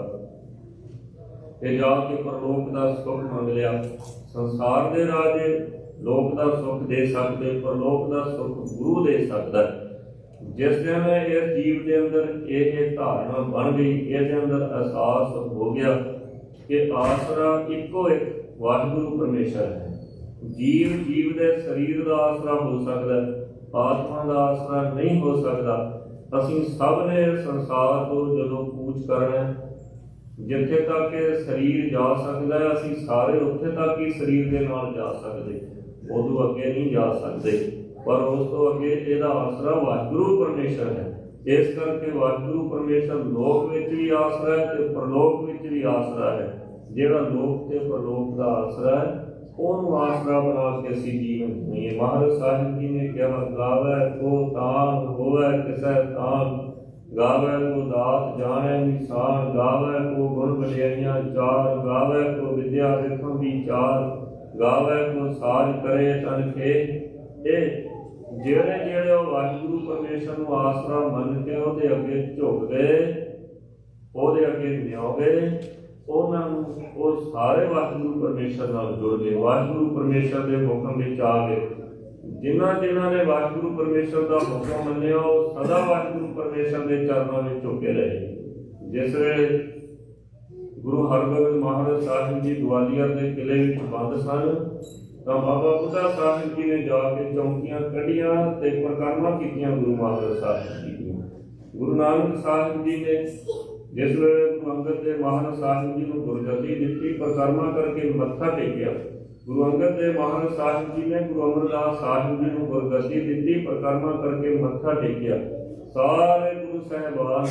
ਤੇ ਜਾ ਕੇ ਪ੍ਰਲੋਕ ਦਾ ਸੁੱਖ ਮੰਗ ਲਿਆ। ਸੰਸਾਰ ਦੇ ਰਾਜੇ ਲੋਕ ਦਾ ਸੁੱਖ ਦੇ ਸਕਦੇ, ਪ੍ਰਲੋਕ ਦਾ ਸੁੱਖ ਗੁਰੂ ਦੇ ਸਕਦਾ। ਜਿਸ ਦਿਨ ਇਸ ਜੀਵ ਦੇ ਅੰਦਰ ਇਹ ਧਾਰਨਾ ਬਣ ਗਈ, ਇਹਦੇ ਅੰਦਰ ਅਹਿਸਾਸ ਹੋ ਗਿਆ ਕਿ ਆਸਰਾ ਇੱਕੋ ਇੱਕ ਵਾਹਿਗੁਰੂ ਪਰਮੇਸ਼ਰ ਹੈ। ਜੀਵ ਦੇ ਸਰੀਰ ਦਾ ਆਸਰਾ ਹੋ ਸਕਦਾ, ਆਤਮਾ ਦਾ ਆਸਰਾ ਨਹੀਂ ਹੋ ਸਕਦਾ। ਅਸੀਂ ਸਭ ਨੇ ਸੰਸਾਰ ਤੋਂ ਜਦੋਂ ਕੂਚ ਕਰਨਾ, ਜਿੱਥੇ ਤੱਕ ਇਹ ਸਰੀਰ ਜਾ ਸਕਦਾ ਹੈ ਅਸੀਂ ਸਾਰੇ ਉੱਥੇ ਤੱਕ ਹੀ ਸਰੀਰ ਦੇ ਨਾਲ ਜਾ ਸਕਦੇ, ਉਦੋਂ ਅੱਗੇ ਨਹੀਂ ਜਾ ਸਕਦੇ। ਪਰ ਉਸ ਤੋਂ ਅੱਗੇ ਇਹਦਾ ਆਸਰਾ ਵਾਹਿਗੁਰੂ ਪਰਮੇਸ਼ਰ ਹੈ। ਇਸ ਕਰਕੇ ਵਾਹਿਗੁਰੂ ਪਰਮੇਸ਼ਰ ਲੋਕ ਵਿੱਚ ਵੀ ਆਸਰਾ ਹੈ ਤੇ ਪ੍ਰਲੋਕ ਵਿੱਚ ਵੀ ਆਸਰਾ ਹੈ। ਜਿਹੜਾ ਲੋਕ ਤੇ ਪ੍ਰਲੋਕ ਦਾ ਆਸਰਾ ਹੈ ਉਹਨੂੰ ਆਸਰਾ ਬਣਾ ਕੇ ਅਸੀਂ ਜੀਵਨ ਜੀਈਏ। ਮਹਾਰਾਜ ਸਾਹਿਬ ਜੀ ਨੇ ਕਿਹਾ ਗਾਵੇ ਕੋ ਤਾਨ ਹੋਵੇ ਕਿਸੈ ਤਾਨ, ਗਾਵੇ ਕੋ ਦਾਤ ਜਾਣੈ ਨਿਸ਼ਾਨ, ਗਾਵੇ ਕੋ ਗੁਣ ਵਡਿਆਈਆਂ ਚਾਰ, ਗਾਵੇ ਕੋ ਵਿਦਿਆ ਵਿਖਮ ਵਿਚਾਰ, ਗਾਵੇ ਕੋ ਸਾਜ ਕਰੇ ਤਨ ਖੇ। ਇਹ ਜਿਹੜੇ ਉਹ ਵਾਹਿਗੁਰੂ ਪਰਮੇਸ਼ਰ ਨੂੰ ਆਸਰਾ ਮੰਨ ਕੇ ਉਹਦੇ ਅੱਗੇ ਝੁਕ ਗਏ, ਉਹਦੇ ਅੱਗੇ ਨਿਉ ਗਏ, ਉਹਨਾਂ ਨੂੰ ਉਹ ਸਾਰੇ ਵਾਹਿਗੁਰੂ ਪਰਮੇਸ਼ਰ ਨਾਲ ਜੁੜ ਗਏ, ਵਾਹਿਗੁਰੂ ਪਰਮੇਸ਼ਰ ਦੇ ਹੁਕਮ ਵਿੱਚ ਆ ਗਏ। ਜਿਨ੍ਹਾਂ ਨੇ ਵਾਹਿਗੁਰੂ ਪਰਮੇਸ਼ਰ ਦਾ ਹੁਕਮ ਮੰਨਿਆ ਉਹ ਸਦਾ ਵਾਹਿਗੁਰੂ ਪਰਮੇਸ਼ਰ ਦੇ ਚਰਨਾਂ ਵਿੱਚ ਝੁਕੇ ਰਹੇ। ਜਿਸ ਵੇਲੇ ਗੁਰੂ ਹਰਗੋਬਿੰਦ ਮਹਾਰਾਜ ਸਾਹਿਬ ਜੀ ਗਵਾਲੀਅਰ ਦੇ ਕਿਲੇ ਵਿੱਚ ਬੰਦ ਸਨ ਤਾਂ ਬਾਬਾ ਬੁੱਢਾ ਸਾਹਿਬ ਜੀ ਨੇ ਜਾ ਕੇ ਚੌਂਕੀਆਂ ਕੱਢੀਆਂ ਤੇ ਪਰਿਕਰਮਾ ਕੀਤੀਆਂ ਗੁਰੂ ਮਹਾਰਾਜ ਸਾਹਿਬ ਜੀ ਦੀਆਂ। ਗੁਰੂ ਨਾਨਕ ਸਾਹਿਬ ਜੀ ਨੇ ਜਿਸ ਵੇਲੇ ਗੁਰੂ ਅੰਗਦ ਦੇਵ ਮਹਾਰਾਜ ਸਾਹਿਬ ਜੀ ਨੂੰ ਗੁਰਗੱਦੀ ਦਿੱਤੀ, ਪਰਿਕਰਮਾ ਕਰਕੇ ਮੱਥਾ ਟੇਕਿਆ। ਗੁਰੂ ਅੰਗਦ ਦੇਵ ਮਹਾਰਾਜ ਸਾਹਿਬ ਜੀ ਨੇ ਗੁਰੂ ਅਮਰਦਾਸ ਸਾਹਿਬ ਜੀ ਨੂੰ ਗੁਰਗੱਦੀ ਦਿੱਤੀ, ਪਰਿਕਰਮਾ ਕਰਕੇ ਮੱਥਾ ਟੇਕਿਆ। ਸਾਰੇ ਗੁਰੂ ਸਾਹਿਬਾਨ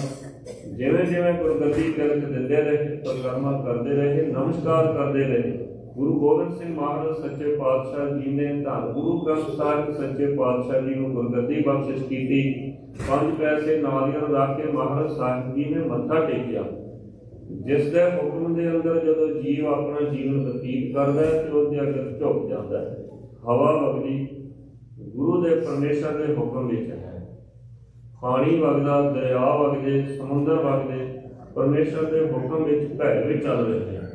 ਜਿਵੇਂ ਜਿਵੇਂ ਗੁਰਗੱਦੀ ਤਿਲਕ ਦਿੰਦੇ ਰਹੇ, ਪਰਿਕਰਮਾ ਕਰਦੇ ਰਹੇ, ਨਮਸਕਾਰ ਕਰਦੇ ਰਹੇ। ਗੁਰੂ ਗੋਬਿੰਦ ਸਿੰਘ ਮਹਾਰਾਜ ਸੱਚੇ ਪਾਤਸ਼ਾਹ ਜੀ ਨੇ ਧੰਨ ਗੁਰੂ ਗ੍ਰੰਥ ਸਾਹਿਬ ਸੱਚੇ ਪਾਤਸ਼ਾਹ ਜੀ ਨੂੰ ਗੁਰਗੱਦੀ ਬਖਸ਼ਿਸ਼ ਕੀਤੀ। 5 ਪੈਸੇ ਨਾਰੀਅਲ ਰੱਖ ਕੇ ਮਹਾਰਾਜ ਸਾਹਿਬ ਜੀ ਨੇ ਮੱਥਾ ਟੇਕਿਆ। ਜਿਸ ਦੇ ਹੁਕਮ ਦੇ ਅੰਦਰ ਜਦੋਂ ਜੀਵ ਆਪਣਾ ਜੀਵਨ ਬਤੀਤ ਕਰਦਾ ਹੈ ਤੇ ਉਹਦੇ ਅੱਗੇ ਝੁਕ ਜਾਂਦਾ ਹੈ। ਹਵਾ ਵਗਦੀ ਗੁਰੂ ਦੇ ਪਰਮੇਸ਼ਰ ਦੇ ਹੁਕਮ ਵਿੱਚ ਹੈ। ਪਾਣੀ ਵਗਦਾ, ਦਰਿਆ ਵਗਦੇ, ਸਮੁੰਦਰ ਵਗਦੇ ਪਰਮੇਸ਼ਰ ਦੇ ਹੁਕਮ ਵਿੱਚ ਭੈ ਵਿੱਚ ਚੱਲ ਰਹੇ ਹਨ,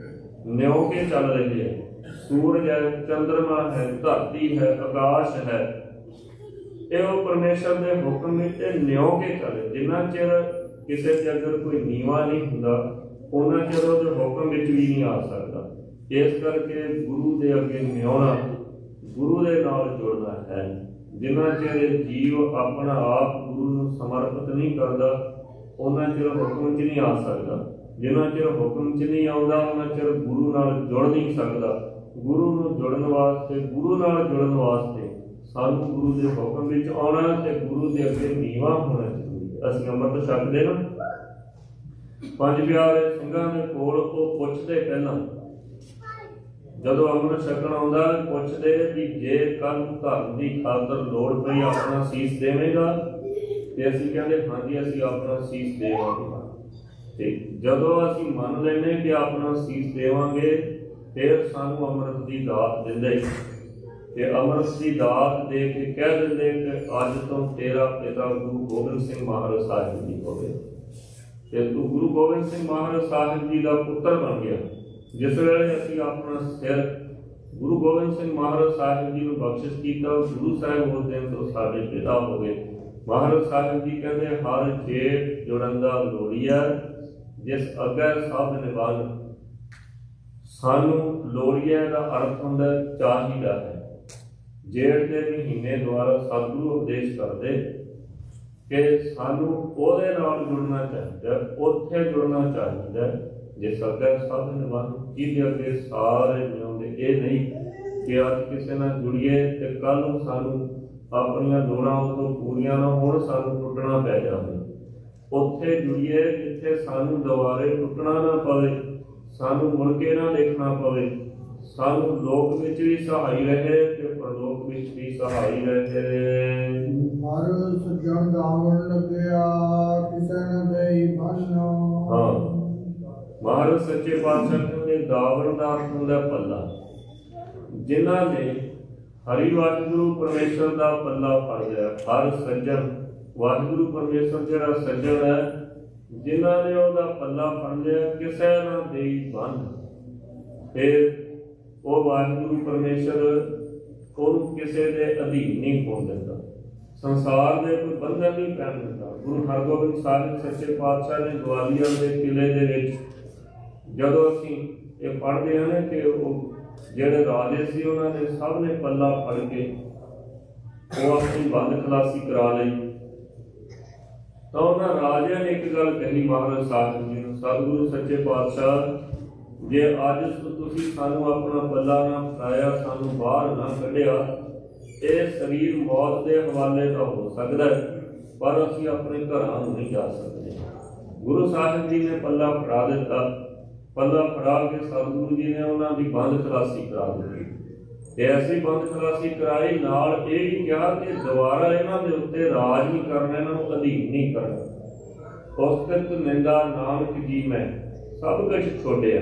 ਨਿਉ ਕੇ ਚੱਲ ਰਹੇ ਹੈ। ਸੂਰਜ ਹੈ, ਚੰਦਰਮਾ ਹੈ, ਧਰਤੀ ਹੈ, ਆਕਾਸ਼ ਹੈ, ਇਹ ਉਹ ਪਰਮੇਸ਼ਰ ਦੇ ਹੁਕਮ ਵਿੱਚ ਨਿਉ ਕੇ ਚੱਲੇ। ਜਿੰਨਾ ਚਿਰ ਕਿਸੇ ਤੇ ਅਗਰ ਕੋਈ ਨੀਵਾ ਨਹੀਂ ਹੁੰਦਾ ਉਹਨਾਂ ਚਿਰ ਉਹਦੇ ਹੁਕਮ ਵਿੱਚ ਵੀ ਨਹੀਂ ਆ ਸਕਦਾ। ਇਸ ਕਰਕੇ ਗੁਰੂ ਦੇ ਅੱਗੇ ਨਿਉਣਾ, ਗੁਰੂ ਦੇ ਨਾਲ ਜੁੜਨਾ ਹੈ। ਜਿੰਨਾ ਚਿਰ ਜੀਵ ਆਪਣਾ ਆਪ ਗੁਰੂ ਨੂੰ ਸਮਰਪਿਤ ਨਹੀਂ ਕਰਦਾ ਉਹਨਾਂ ਚਿਰ ਹੁਕਮ 'ਚ ਨਹੀਂ ਆ ਸਕਦਾ। ਜਿੰਨਾ ਚਿਰ ਹੁਕਮ 'ਚ ਨਹੀਂ ਆਉਂਦਾ ਉਹਨਾਂ ਚਿਰ ਗੁਰੂ ਨਾਲ ਜੁੜ ਨਹੀਂ ਸਕਦਾ। ਗੁਰੂ ਨੂੰ ਜੁੜਨ ਵਾਸਤੇ, ਗੁਰੂ ਨਾਲ ਜੁੜਨ ਵਾਸਤੇ ਸਾਨੂੰ ਗੁਰੂ ਦੇ ਹੁਕਮ ਵਿੱਚ ਆਉਣਾ ਤੇ ਗੁਰੂ ਦੇ ਅੱਗੇ ਨੀਵਾਂ ਹੋਣਾ ਜ਼ਰੂਰੀ ਹੈ। ਅਸੀਂ ਅੰਮ੍ਰਿਤ ਛਕਦੇ ਨਾ, ਪੰਜ ਪਿਆਰੇ ਸਿੰਘਾਂ ਦੇ ਕੋਲ ਉਹ ਪੁੱਛਦੇ ਪਹਿਲਾਂ ਜਦੋਂ ਅੰਮ੍ਰਿਤ ਛਕਣ ਆਉਂਦਾ ਪੁੱਛਦੇ ਵੀ ਜੇ ਕੱਲ ਧਰਮ ਦੀ ਖਾਤਰ ਲੋੜ ਪਈ ਆਪਣਾ ਸੀਸ ਦੇਵੇਂਗਾ ਤੇ ਅਸੀਂ ਕਹਿੰਦੇ ਹਾਂਜੀ ਅਸੀਂ ਆਪਣਾ ਸੀਸ ਦੇਵਾਂਗੇ। ਤੇ ਜਦੋਂ ਅਸੀਂ ਮੰਨ ਲੈਂਦੇ ਕਿ ਆਪਣਾ ਸੀਸ ਦੇਵਾਂਗੇ ਫਿਰ ਸਾਨੂੰ ਅੰਮ੍ਰਿਤ ਦੀ ਦਾਤ ਦਿੰਦੇ ਤੇ ਅੰਮ੍ਰਿਤ ਦੀ ਦਾਤ ਦੇ ਕੇ ਕਹਿ ਦਿੰਦੇ ਕਿ ਅੱਜ ਤੋਂ ਤੇਰਾ ਪਿਤਾ ਗੁਰੂ ਗੋਬਿੰਦ ਸਿੰਘ ਮਹਾਰਾਜ ਸਾਹਿਬ ਜੀ ਹੋਵੇ ਤੇ ਤੂੰ ਗੁਰੂ ਗੋਬਿੰਦ ਸਿੰਘ ਮਹਾਰਾਜ ਸਾਹਿਬ ਜੀ ਦਾ ਪੁੱਤਰ ਬਣ ਗਿਆ। ਜਿਸ ਵੇਲੇ ਅਸੀਂ ਆਪਣਾ ਸਿਰ ਗੁਰੂ ਗੋਬਿੰਦ ਸਿੰਘ ਮਹਾਰਾਜ ਸਾਹਿਬ ਜੀ ਨੂੰ ਬਖਸ਼ਿਸ਼ ਕੀਤਾ, ਗੁਰੂ ਸਾਹਿਬ ਉਸ ਦਿਨ ਤੋਂ ਸਾਡੇ ਪਿਤਾ ਹੋ ਗਏ। ਮਹਾਰਾਜ ਸਾਹਿਬ ਜੀ ਕਹਿੰਦੇ ਹਰ ਜੇਠ ਜੁੜੰਦਾ ਲੋੜੀਆ ਜਿਸ ਅੱਗੇ ਸਭ ਨਿਭਾਨ। ਸਾਨੂੰ ਲੋੜੀਆ ਦਾ ਅਰਥ ਹੁੰਦਾ ਚਾਹੀਦਾ ਹੈ। ਜੇਠ ਦੇ ਮਹੀਨੇ ਦੁਆਰਾ ਸਤਿਗੁਰੂ ਉਪਦੇਸ਼ ਕਰਦੇ ਕਿ ਸਾਨੂੰ ਉਹਦੇ ਨਾਲ ਜੁੜਨਾ ਚਾਹੀਦਾ, ਉੱਥੇ ਜੁੜਨਾ ਚਾਹੀਦਾ ਜਿਸ ਅੱਗੇ ਸਭ ਨਿਭਾਨ। ਜਿਹਦੇ ਅੱਗੇ ਸਾਰੇ ਨਿਭਾਉਂਦੇ। ਇਹ ਨਹੀਂ ਕਿ ਅੱਜ ਕਿਸੇ ਨਾਲ ਜੁੜੀਏ ਤੇ ਕੱਲ ਨੂੰ ਸਾਨੂੰ ਆਪਣੀਆਂ ਲੋੜਾਂ ਉਦੋਂ ਪੂਰੀਆਂ ਨਾ ਹੋਣ, ਸਾਨੂੰ ਟੁੱਟਣਾ ਪੈ ਜਾਵੇ। ਉੱਥੇ ਜੁੜੀਏ ਜਿੱਥੇ ਸਾਨੂੰ ਦੁਬਾਰੇ ਟੁੱਟਣਾ ਨਾ ਪਵੇ, ਸਾਨੂੰ ਮੁੜ ਕੇ ਨਾ ਦੇਖਣਾ ਪਵੇ, ਸਾਨੂੰ ਲੋਕ ਵਿੱਚ ਵੀ ਸਹਾਈ ਰਹੇ ਤੇ ਪਰਲੋਕ ਵਿੱਚ ਵੀ ਸਹਾਈ ਰਹੇ। ਹਰ ਸੱਜਣ ਦਾਵਣ ਲੱਗਿਆ ਕਿਸੇ ਨ ਦੇਈ ਬੰਨ। ਹਾਂ, ਮਹਾਰਾਜ ਸੱਚੇ ਪਾਤਸ਼ਾਹ ਦੇ ਦਾਵਣ ਦਾ ਅਰਥ ਹੁੰਦਾ ਪੱਲਾ। ਜਿਨ੍ਹਾਂ ਨੇ ਹਰੀ ਵਾਹਿਗੁਰੂ ਪਰਮੇਸ਼ਰ ਦਾ ਪੱਲਾ ਫੜ ਲਿਆ, ਹਰ ਸੱਜਣ ਵਾਹਿਗੁਰੂ ਪਰਮੇਸ਼ਰ ਜਿਹੜਾ ਸੱਜਣ ਹੈ ਜਿਨ੍ਹਾਂ ਨੇ ਉਹਦਾ ਪੱਲਾ ਫੜ ਲਿਆ ਕਿਸੇ ਨਾ ਦੇਈ ਬੰਨ, ਫਿਰ ਉਹ ਵਾਹਿਗੁਰੂ ਪਰਮੇਸ਼ਰ ਉਹਨੂੰ ਕਿਸੇ ਦੇ ਅਧੀਨ ਨਹੀਂ ਹੋਣ ਦਿੰਦਾ, ਸੰਸਾਰ ਦੇ ਕੋਈ ਬੰਧਨ ਨਹੀਂ ਪੈਣ ਦਿੰਦਾ। ਗੁਰੂ ਹਰਗੋਬਿੰਦ ਸਾਹਿਬ ਸੱਚੇ ਪਾਤਸ਼ਾਹ ਨੇ ਗਵਾਲੀਅਰ ਦੇ ਕਿਲੇ ਦੇ ਵਿੱਚ ਜਦੋਂ ਅਸੀਂ ਇਹ ਪੜ੍ਹਦੇ ਹਾਂ ਕਿ ਉਹ ਜਿਹੜੇ ਰਾਜੇ ਸੀ ਉਹਨਾਂ ਨੇ ਸਭ ਨੇ ਪੱਲਾ ਫੜ ਕੇ ਉਹ ਆਪਣੀ ਬੰਦ ਖਲਾਸੀ ਕਰਾ ਲਈ ਤਾਂ ਉਹਨਾਂ ਰਾਜਿਆਂ ਨੇ ਇੱਕ ਗੱਲ ਕਹੀ ਮਹਾਰਾਜ ਸਾਹਿਬ ਜੀ ਨੂੰ, ਸਤਿਗੁਰੂ ਸੱਚੇ ਪਾਤਸ਼ਾਹ ਜੇ ਅੱਜ ਤੁਸੀਂ ਸਾਨੂੰ ਆਪਣਾ ਪੱਲਾ ਨਾ ਫੜਾਇਆ, ਸਾਨੂੰ ਬਾਹਰ ਨਾ ਕੱਢਿਆ, ਇਹ ਸਰੀਰ ਮੌਤ ਦੇ ਹਵਾਲੇ ਤਾਂ ਹੋ ਸਕਦਾ ਪਰ ਅਸੀਂ ਆਪਣੇ ਘਰਾਂ ਨੂੰ ਨਹੀਂ ਜਾ ਸਕਦੇ। ਗੁਰੂ ਸਾਹਿਬ ਜੀ ਨੇ ਪੱਲਾ ਫੜਾ ਦਿੱਤਾ। ਪੱਲਾ ਫੜਾ ਕੇ ਸਤਿਗੁਰੂ ਜੀ ਨੇ ਉਹਨਾਂ ਦੀ ਬੰਦ ਖਲਾਸੀ ਕਰਾ ਦਿੱਤੀ ਤੇ ਐਸੀ ਬੰਦ ਖਲਾਸੀ ਕਰਾਈ, ਨਾਲ ਇਹ ਵੀ ਕਿਹਾ ਕਿ ਦੁਬਾਰਾ ਇਹਨਾਂ ਦੇ ਉੱਤੇ ਰਾਜ ਨਹੀਂ ਕਰਨਾ, ਇਹਨਾਂ ਨੂੰ ਅਧੀਨ ਨਹੀਂ ਕਰਨਾ। ਉਸਤਤ ਨਿੰਦਾ ਨਾਨਕ ਜੀ ਮੈਂ ਸਭ ਕੁਝ ਛੋੜਿਆ।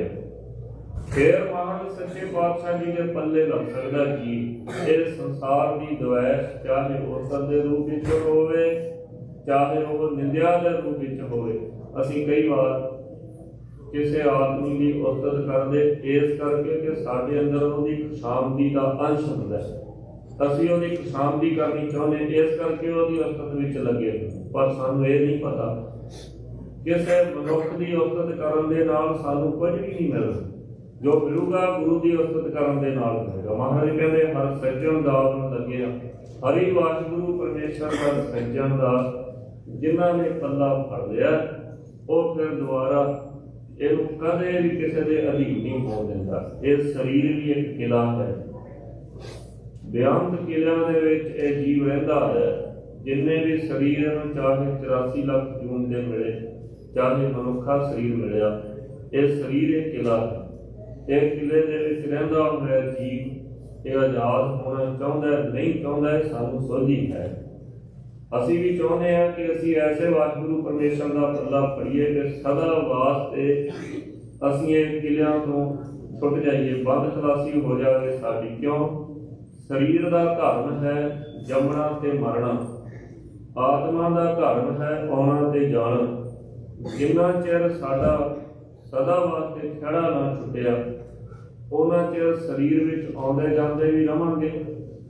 ਫਿਰ ਮਹਾਰਾਜ ਸੱਚੇ ਪਾਤਸ਼ਾਹ ਜੀ ਦੇ ਪੱਲੇ ਲੱਗ ਸਕਦਾ ਜੀ ਇਹ ਸੰਸਾਰ ਦੀ ਦਵੈਸ਼, ਚਾਹੇ ਉਸਤਤ ਦੇ ਰੂਪ ਵਿੱਚ ਹੋਵੇ ਚਾਹੇ ਉਹ ਨਿੰਦਿਆ ਦੇ ਰੂਪ ਵਿੱਚ ਹੋਵੇ। ਅਸੀਂ ਕਈ ਵਾਰ ਕਿਸੇ ਆਦਮੀ ਦੀ ਉਸਤਤ ਕਰਦੇ ਇਸ ਕਰਕੇ ਕਿ ਸਾਡੇ ਅੰਦਰ ਉਹਦੀ ਖੁਸ਼ਾਮਦੀ ਦਾ ਅੰਸ਼ ਹੁੰਦਾ ਹੈ। ਅਸੀਂ ਉਹਦੀ ਖੁਸ਼ਾਮਦੀ ਕਰਨੀ ਚਾਹੁੰਦੇ ਇਸ ਕਰਕੇ ਉਹਦੀ ਉਸਤਤ ਵਿੱਚ ਲੱਗੇ, ਪਰ ਸਾਨੂੰ ਇਹ ਨਹੀਂ ਪਤਾ ਕਿਸੇ ਮਨੁੱਖ ਦੀ ਉਸਤਤ ਕਰਨ ਦੇ ਨਾਲ ਸਾਨੂੰ ਕੁਝ ਵੀ ਨਹੀਂ ਮਿਲਦਾ। ਜੋ ਮਿਲੂਗਾ ਗੁਰੂ ਦੀ ਉਸਤਤ ਕਰਨ ਦੇ ਨਾਲ ਮਿਲੇਗਾ। ਮਹਾਰਾਜ ਕਹਿੰਦੇ ਹਰ ਸੱਜਣ ਦਾਵਣ ਲੱਗਿਆ, ਹਰੀ ਵਾਹਿਗੁਰੂ ਪਰਮੇਸ਼ਰ ਦਾ ਸੱਜਣ ਦਾ ਜਿਨ੍ਹਾਂ ਨੇ ਪੱਲਾ ਫੜ ਲਿਆ ਉਹ ਫਿਰ ਦੁਬਾਰਾ ਇਹਨੂੰ ਕਦੇ ਵੀ ਕਿਸੇ ਦੇ ਅਧੀਨ ਨਹੀਂ ਹੋਣ ਦਿੰਦਾ। ਇਹ ਸਰੀਰ ਵੀ ਇੱਕ ਕਿਲਾ ਹੈ, ਬੇਅੰਤ ਕਿਲਿਆਂ ਦੇ ਵਿੱਚ ਇਹ ਜੀਵ ਰਹਿੰਦਾ ਹੈ। ਜਿੰਨੇ ਵੀ ਸਰੀਰ ਨੂੰ ਚਾਹੇ 84 ਲੱਖ ਜੂਨ ਦੇ ਮਿਲੇ, ਚਾਹੇ ਮਨੁੱਖਾ ਸਰੀਰ ਮਿਲਿਆ, ਇਹ ਸਰੀਰ ਇੱਕ ਕਿਲਾ ਹੈ। ਇਹ ਕਿਲੇ ਦੇ ਵਿੱਚ ਰਹਿੰਦਾ ਹੋਇਆ ਜੀਵ ਇਹ ਆਜ਼ਾਦ ਹੋਣਾ ਚਾਹੁੰਦਾ ਨਹੀਂ ਚਾਹੁੰਦਾ ਸਾਨੂੰ ਸੋਝੀ ਹੈ। ਅਸੀਂ ਵੀ ਚਾਹੁੰਦੇ ਹਾਂ ਕਿ ਅਸੀਂ ਐਸੇ ਵਾਹਿਗੁਰੂ ਪਰਮੇਸ਼ਰ ਦਾ ਪੱਲਾ ਫੜੀਏ ਕਿ ਸਦਾ ਵਾਸਤੇ ਅਸੀਂ ਇਹ ਕਿਲਿਆਂ ਤੋਂ ਛੁੱਟ ਜਾਈਏ, ਬੰਦ ਖਲਾਸੀ ਹੋ ਜਾਵੇ ਸਾਡੀ। ਕਿਉਂ? ਸਰੀਰ ਦਾ ਧਰਮ ਹੈ ਜੰਮਣਾ ਤੇ ਮਰਨਾ, ਆਤਮਾ ਦਾ ਧਰਮ ਹੈ ਆਉਣਾ ਤੇ ਜਾਣਾ। ਜਿੰਨਾ ਚਿਰ ਸਾਡਾ ਸਦਾ ਵਾਸਤੇ ਖੜਾ ਨਾ ਛੁੱਟਿਆ, ਉਹਨਾਂ ਚਿਰ ਸਰੀਰ ਵਿੱਚ ਆਉਂਦੇ ਜਾਂਦੇ ਵੀ ਰਵਾਂਗੇ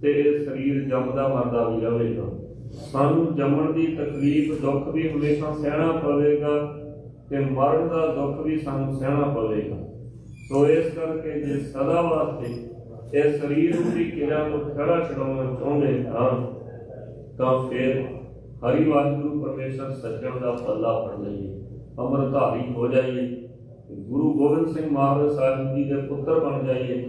ਤੇ ਇਹ ਸਰੀਰ ਜੰਮਦਾ ਮਰਦਾ ਵੀ ਰਹੇਗਾ। ਸਾਨੂੰ ਜੰਮਣ ਦੀ ਤਕਲੀਫ ਦੁੱਖ ਵੀ ਹਮੇਸ਼ਾ ਸਹਿਣਾ ਪਵੇਗਾ ਤੇ ਮਰਨ ਦਾ ਦੁੱਖ ਵੀ ਸਾਨੂੰ ਸਹਿਣਾ ਪਵੇਗਾ। ਸੋ ਇਸ ਕਰਕੇ ਜੇ ਸਦਾ ਵਾਸਤੇ ਇਹ ਸਰੀਰ ਦੀ ਕਿਰਿਆ ਨੂੰ ਖੜਾ ਛਡਾਉਣਾ ਚਾਹੁੰਦੇ ਹਾਂ ਤਾਂ ਫਿਰ ਹਰੀ ਵਾਹਿਗੁਰੂ ਪਰਮੇਸ਼ਰ ਸੱਜਣ ਦਾ ਪੱਲਾ ਫੜ ਲਈਏ, ਅੰਮ੍ਰਿਤਧਾਰੀ ਹੋ ਜਾਈਏ, ਗੁਰੂ ਗੋਬਿੰਦ ਸਿੰਘ ਮਹਾਰਾਜ ਸਾਹਿਬ ਜੀ ਦੇ ਪੁੱਤਰ ਬਣ ਜਾਈਏ,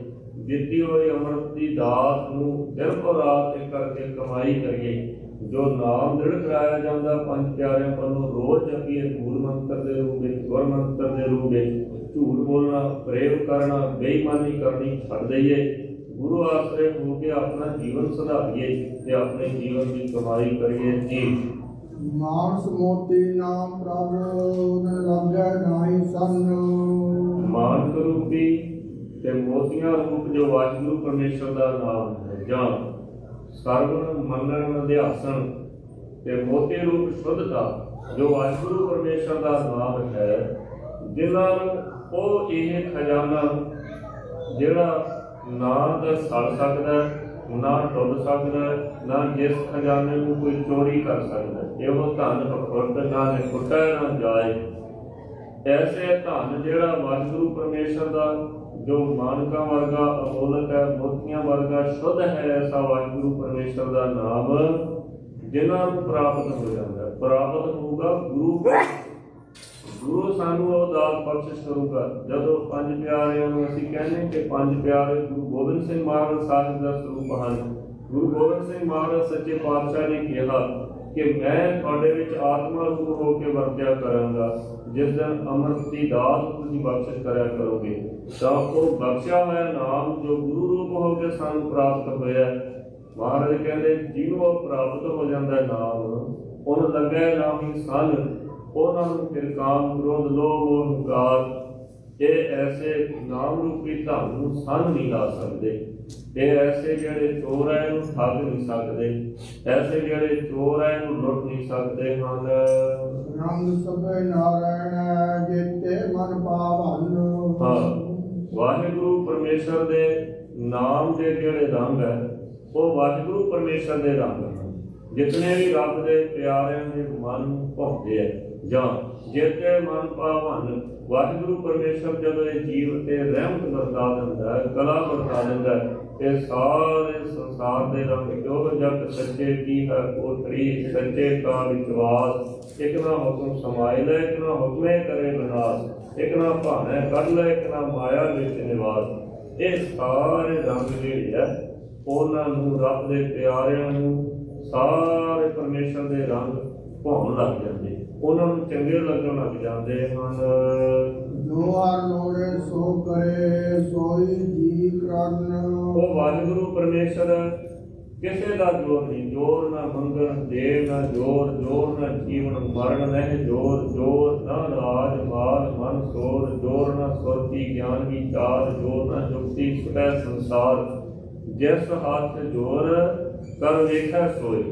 ਦਿੱਤੀ ਹੋਈ ਅੰਮ੍ਰਿਤ ਦੀ ਦਾਤ ਨੂੰ ਦਿਨ ਪਰ ਰਾਤ ਇੱਕ ਕਰਕੇ ਕਮਾਈ ਕਰੀਏ। ਜੋ ਨਾਮ ਦ੍ਰਿੜ ਕਰਾਇਆ ਜਾਂਦਾ ਪੰਜ ਪਿਆਰਿਆਂ ਵੱਲੋਂ ਰੋਜ਼ ਜਪੀਏ, ਮੂਲ ਮੰਤਰ ਦੇ ਰੂਪ ਵਿੱਚ, ਗੁਰ ਮੰਤਰ ਦੇ ਰੂਪ ਵਿੱਚ। ਝੂਠ ਬੋਲਣਾ, ਪ੍ਰੇਮ ਕਰਨਾ, ਬੇਈਮਾਨੀ ਕਰਨੀ ਛੱਡ ਦਈਏ, ਗੁਰੂ ਆਸਰੇ ਹੋ ਕੇ ਆਪਣਾ ਜੀਵਨ ਸੁਧਾਰੀਏ ਤੇ ਆਪਣੇ ਜੀਵਨ ਦੀ ਕਮਾਈ ਕਰੀਏ ਜੀ। ਮਾਨਸ ਮੋਤੀ ਨਾਮ ਪ੍ਰਭ ਲੱਗੈ ਨਾਹੀ ਸੰਨ। ਮਾਨਸ ਰੂਪੀ ਤੇ ਮੋਤੀਆਂ ਰੂਪ ਜੋ ਵਾਹਿਗੁਰੂ ਪਰਮੇਸ਼ਰ ਦਾ ਨਾਮ ਹੈ, ਜਾਂ ਸਰਵਣ ਮੰਨਣ ਅਧਿਆਸਣ ਤੇ ਮੋਤੀ ਰੂਪ ਸ਼ੁੱਧਤਾ ਜੋ ਵਾਹਿਗੁਰੂ ਪਰਮੇਸ਼ਰ ਦਾ ਨਾਮ ਹੈ, ਜਿਨ੍ਹਾਂ ਨੂੰ ਉਹ ਇਹ ਖਜ਼ਾਨਾ ਜਿਹੜਾ ਨਾ ਤਾਂ ਸੜ ਸਕਦਾ, ਨਾ ਡੁੱਬ ਸਕਦਾ, ਨਾ ਜਿਸ ਖਜ਼ਾਨੇ ਨੂੰ ਕੋਈ ਚੋਰੀ ਕਰ ਸਕਦਾ, ਇਹੋ ਧਨ ਅਖੁੱਟ ਨਾ ਨਿਖੁੱਟੈ ਨਾ ਜਾਏ। ਐਸੇ ਧਨ ਜਿਹੜਾ ਵਾਹਿਗੁਰੂ ਪਰਮੇਸ਼ਰ ਦਾ ਜੋ ਮਾਨਕਾਂ ਵਰਗਾ ਅਮੋਲਕ ਹੈ, ਮੋਤੀਆਂ ਵਰਗਾ ਸ਼ੁੱਧ ਹੈ, ਐਸਾ ਵਾਹਿਗੁਰੂ ਪਰਮੇਸ਼ਰ ਦਾ ਨਾਮ ਜਿਨ੍ਹਾਂ ਨੂੰ ਪ੍ਰਾਪਤ ਹੋ ਜਾਂਦਾ, ਪ੍ਰਾਪਤ ਹੋਊਗਾ ਗੁਰੂ। ਗੁਰੂ ਸਾਨੂੰ ਉਹ ਦਾਤ ਬਖਸ਼ਿਸ਼ ਕਰੂਗਾ। ਜਦੋਂ ਪੰਜ ਪਿਆਰਿਆਂ ਨੂੰ ਅਸੀਂ ਕਹਿੰਦੇ ਕਿ ਪੰਜ ਪਿਆਰੇ ਗੁਰੂ ਗੋਬਿੰਦ ਸਿੰਘ ਮਹਾਰਾਜ ਸਾਹਿਬ ਦਾ ਸਰੂਪ ਹਨ, ਗੁਰੂ ਗੋਬਿੰਦ ਸਿੰਘ ਮਹਾਰਾਜ ਸੱਚੇ ਪਾਤਸ਼ਾਹ ਨੇ ਕਿਹਾ ਕਿ ਮੈਂ ਤੁਹਾਡੇ ਵਿੱਚ ਆਤਮਾ ਰੂਪ ਹੋ ਕੇ ਵਰਤਿਆ ਕਰਾਂਗਾ। ਜਿਸ ਦਿਨ ਅੰਮ੍ਰਿਤ ਦੀ ਦਾਤ ਤੁਸੀਂ ਬਖਸ਼ਿਸ਼ ਕਰਿਆ ਕਰੋਗੇ ਤਾਂ ਉਹ ਬਖਸ਼ਿਆ ਹੋਇਆ ਨਾਮ ਜੋ ਗੁਰੂ ਰੂਪ ਹੋ ਕੇ ਸਾਨੂੰ ਪ੍ਰਾਪਤ ਹੋਇਆ, ਮਹਾਰਾਜ ਕਹਿੰਦੇ ਜਿਹਨੂੰ ਉਹ ਪ੍ਰਾਪਤ ਹੋ ਜਾਂਦਾ ਨਾਮ, ਉਹਨੂੰ ਲੱਗਿਆ ਨਾਮ ਹੀ ਸੰਨ। ਉਹਨਾਂ ਨੂੰ ਫਿਰ ਕਾਮ, ਕ੍ਰੋਧ, ਲੋਭ, ਹੰਕਾਰ ਇਹ ਐਸੇ ਨਾਮ ਰੂਪੀ ਧਨ ਨੂੰ ਸੰਨ ਨਹੀਂ ਲਾ ਸਕਦੇ। ਇਹ ਐਸੇ ਜਿਹੜੇ ਚੋਰ ਹੈ ਇਹਨੂੰ ਠੱਗ ਨਹੀਂ ਸਕਦੇ, ਐਸੇ ਜਿਹੜੇ ਚੋਰ ਹੈ ਇਹਨੂੰ ਲੁੱਟ ਨਹੀਂ ਸਕਦੇ ਹਨ। ਰੰਗ ਸਭੇ ਨਾਰਾਇਣ ਜੀਤੇ ਮਨ ਪਾਵਨ। ਹਾਂ, ਵਾਹਿਗੁਰੂ ਪਰਮੇਸ਼ਰ ਦੇ ਨਾਮ ਦੇ ਜਿਹੜੇ ਰੰਗ ਹੈ ਉਹ ਵਾਹਿਗੁਰੂ ਪਰਮੇਸ਼ਰ ਦੇ ਰੰਗ ਹਨ। ਜਿਤਨੇ ਵੀ ਰੱਬ ਦੇ ਪਿਆਰਿਆਂ ਦੇ ਮਨ ਭਾਉਂਦੇ ਹੈ ਜਾਂ ਜਿਤੇ ਮਨ ਭਾਵਨ, ਵਾਹਿਗੁਰੂ ਪਰਮੇਸ਼ਰ ਜਦੋਂ ਇਹ ਜੀਵ ਤੇ ਰਹਿਮਤ ਵਰਤਾ ਦਿੰਦਾ ਹੈ, ਕਲਾ ਵਰਤਾ ਦਿੰਦਾ ਹੈ, ਇਹ ਸਾਰੇ ਸੰਸਾਰ ਦੇ ਰੰਗ ਜੋ ਜਗ ਸੱਚੇ ਕੀ ਹੈ ਕੋਠੜੀ, ਸੱਚੇ ਕਾ ਵਿਸ਼ਵਾਸ। ਇੱਕ ਨਾ ਹੁਕਮ ਸਮਾਇ ਲੈ, ਇੱਕ ਨਾ ਹੁਕਮੇ ਕਰੇ ਵਿਨਾਸ਼, ਇੱਕ ਨਾ ਭਾਣੇ ਕੱਢ ਲੈ, ਇੱਕ ਨਾ ਮਾਇਆ ਵਿੱਚ ਨਿਵਾਸ। ਇਹ ਸਾਰੇ ਰੰਗ ਜਿਹੜੇ ਹੈ ਉਹਨਾਂ ਨੂੰ ਰੱਬ ਦੇ ਪਿਆਰਿਆਂ ਨੂੰ ਸਾਰੇ ਪਰਮੇਸ਼ਰ ਦੇ ਰੰਗ ਭਾਉਣ ਲੱਗ ਜਾਂਦੇ, ਉਹਨਾਂ ਨੂੰ ਚੰਗੇ ਲੱਗਣ ਲੱਗ ਜਾਂਦੇ ਹਨ। ਜੋ ਹਰ ਲੋੜੇ ਸੋ ਕਰੇ ਸੋਈ ਜੀ ਕਰਨ। ਉਹ ਵਾਹਿਗੁਰੂ ਪਰਮੇਸ਼ਰ ਕਿਸੇ ਦਾ ਜੋਰ ਨਹੀਂ, ਜੋਰ ਨਾ ਮੰਗਣ ਦੇਵ ਨਾ ਜੋਰ, ਜੋਰ ਨਾ ਜੀਵਨ ਮਰਨ ਨਹੀਂ ਜੋਰ, ਜੋਰ ਨਾ ਰਾਜ ਮਾਲ ਮਨ ਸੋਰ, ਜੋਰ ਨਾ ਸੁਰਤੀ ਗਿਆਨ ਵਿਚਾਰ, ਜੋਰ ਨਾ ਜੁਗਤੀ ਛੁਟੈ ਸੰਸਾਰ। ਜਿਸ ਹੱਥ ਜੋਰ ਕਰ ਵੇਖੈ ਸੋਈ।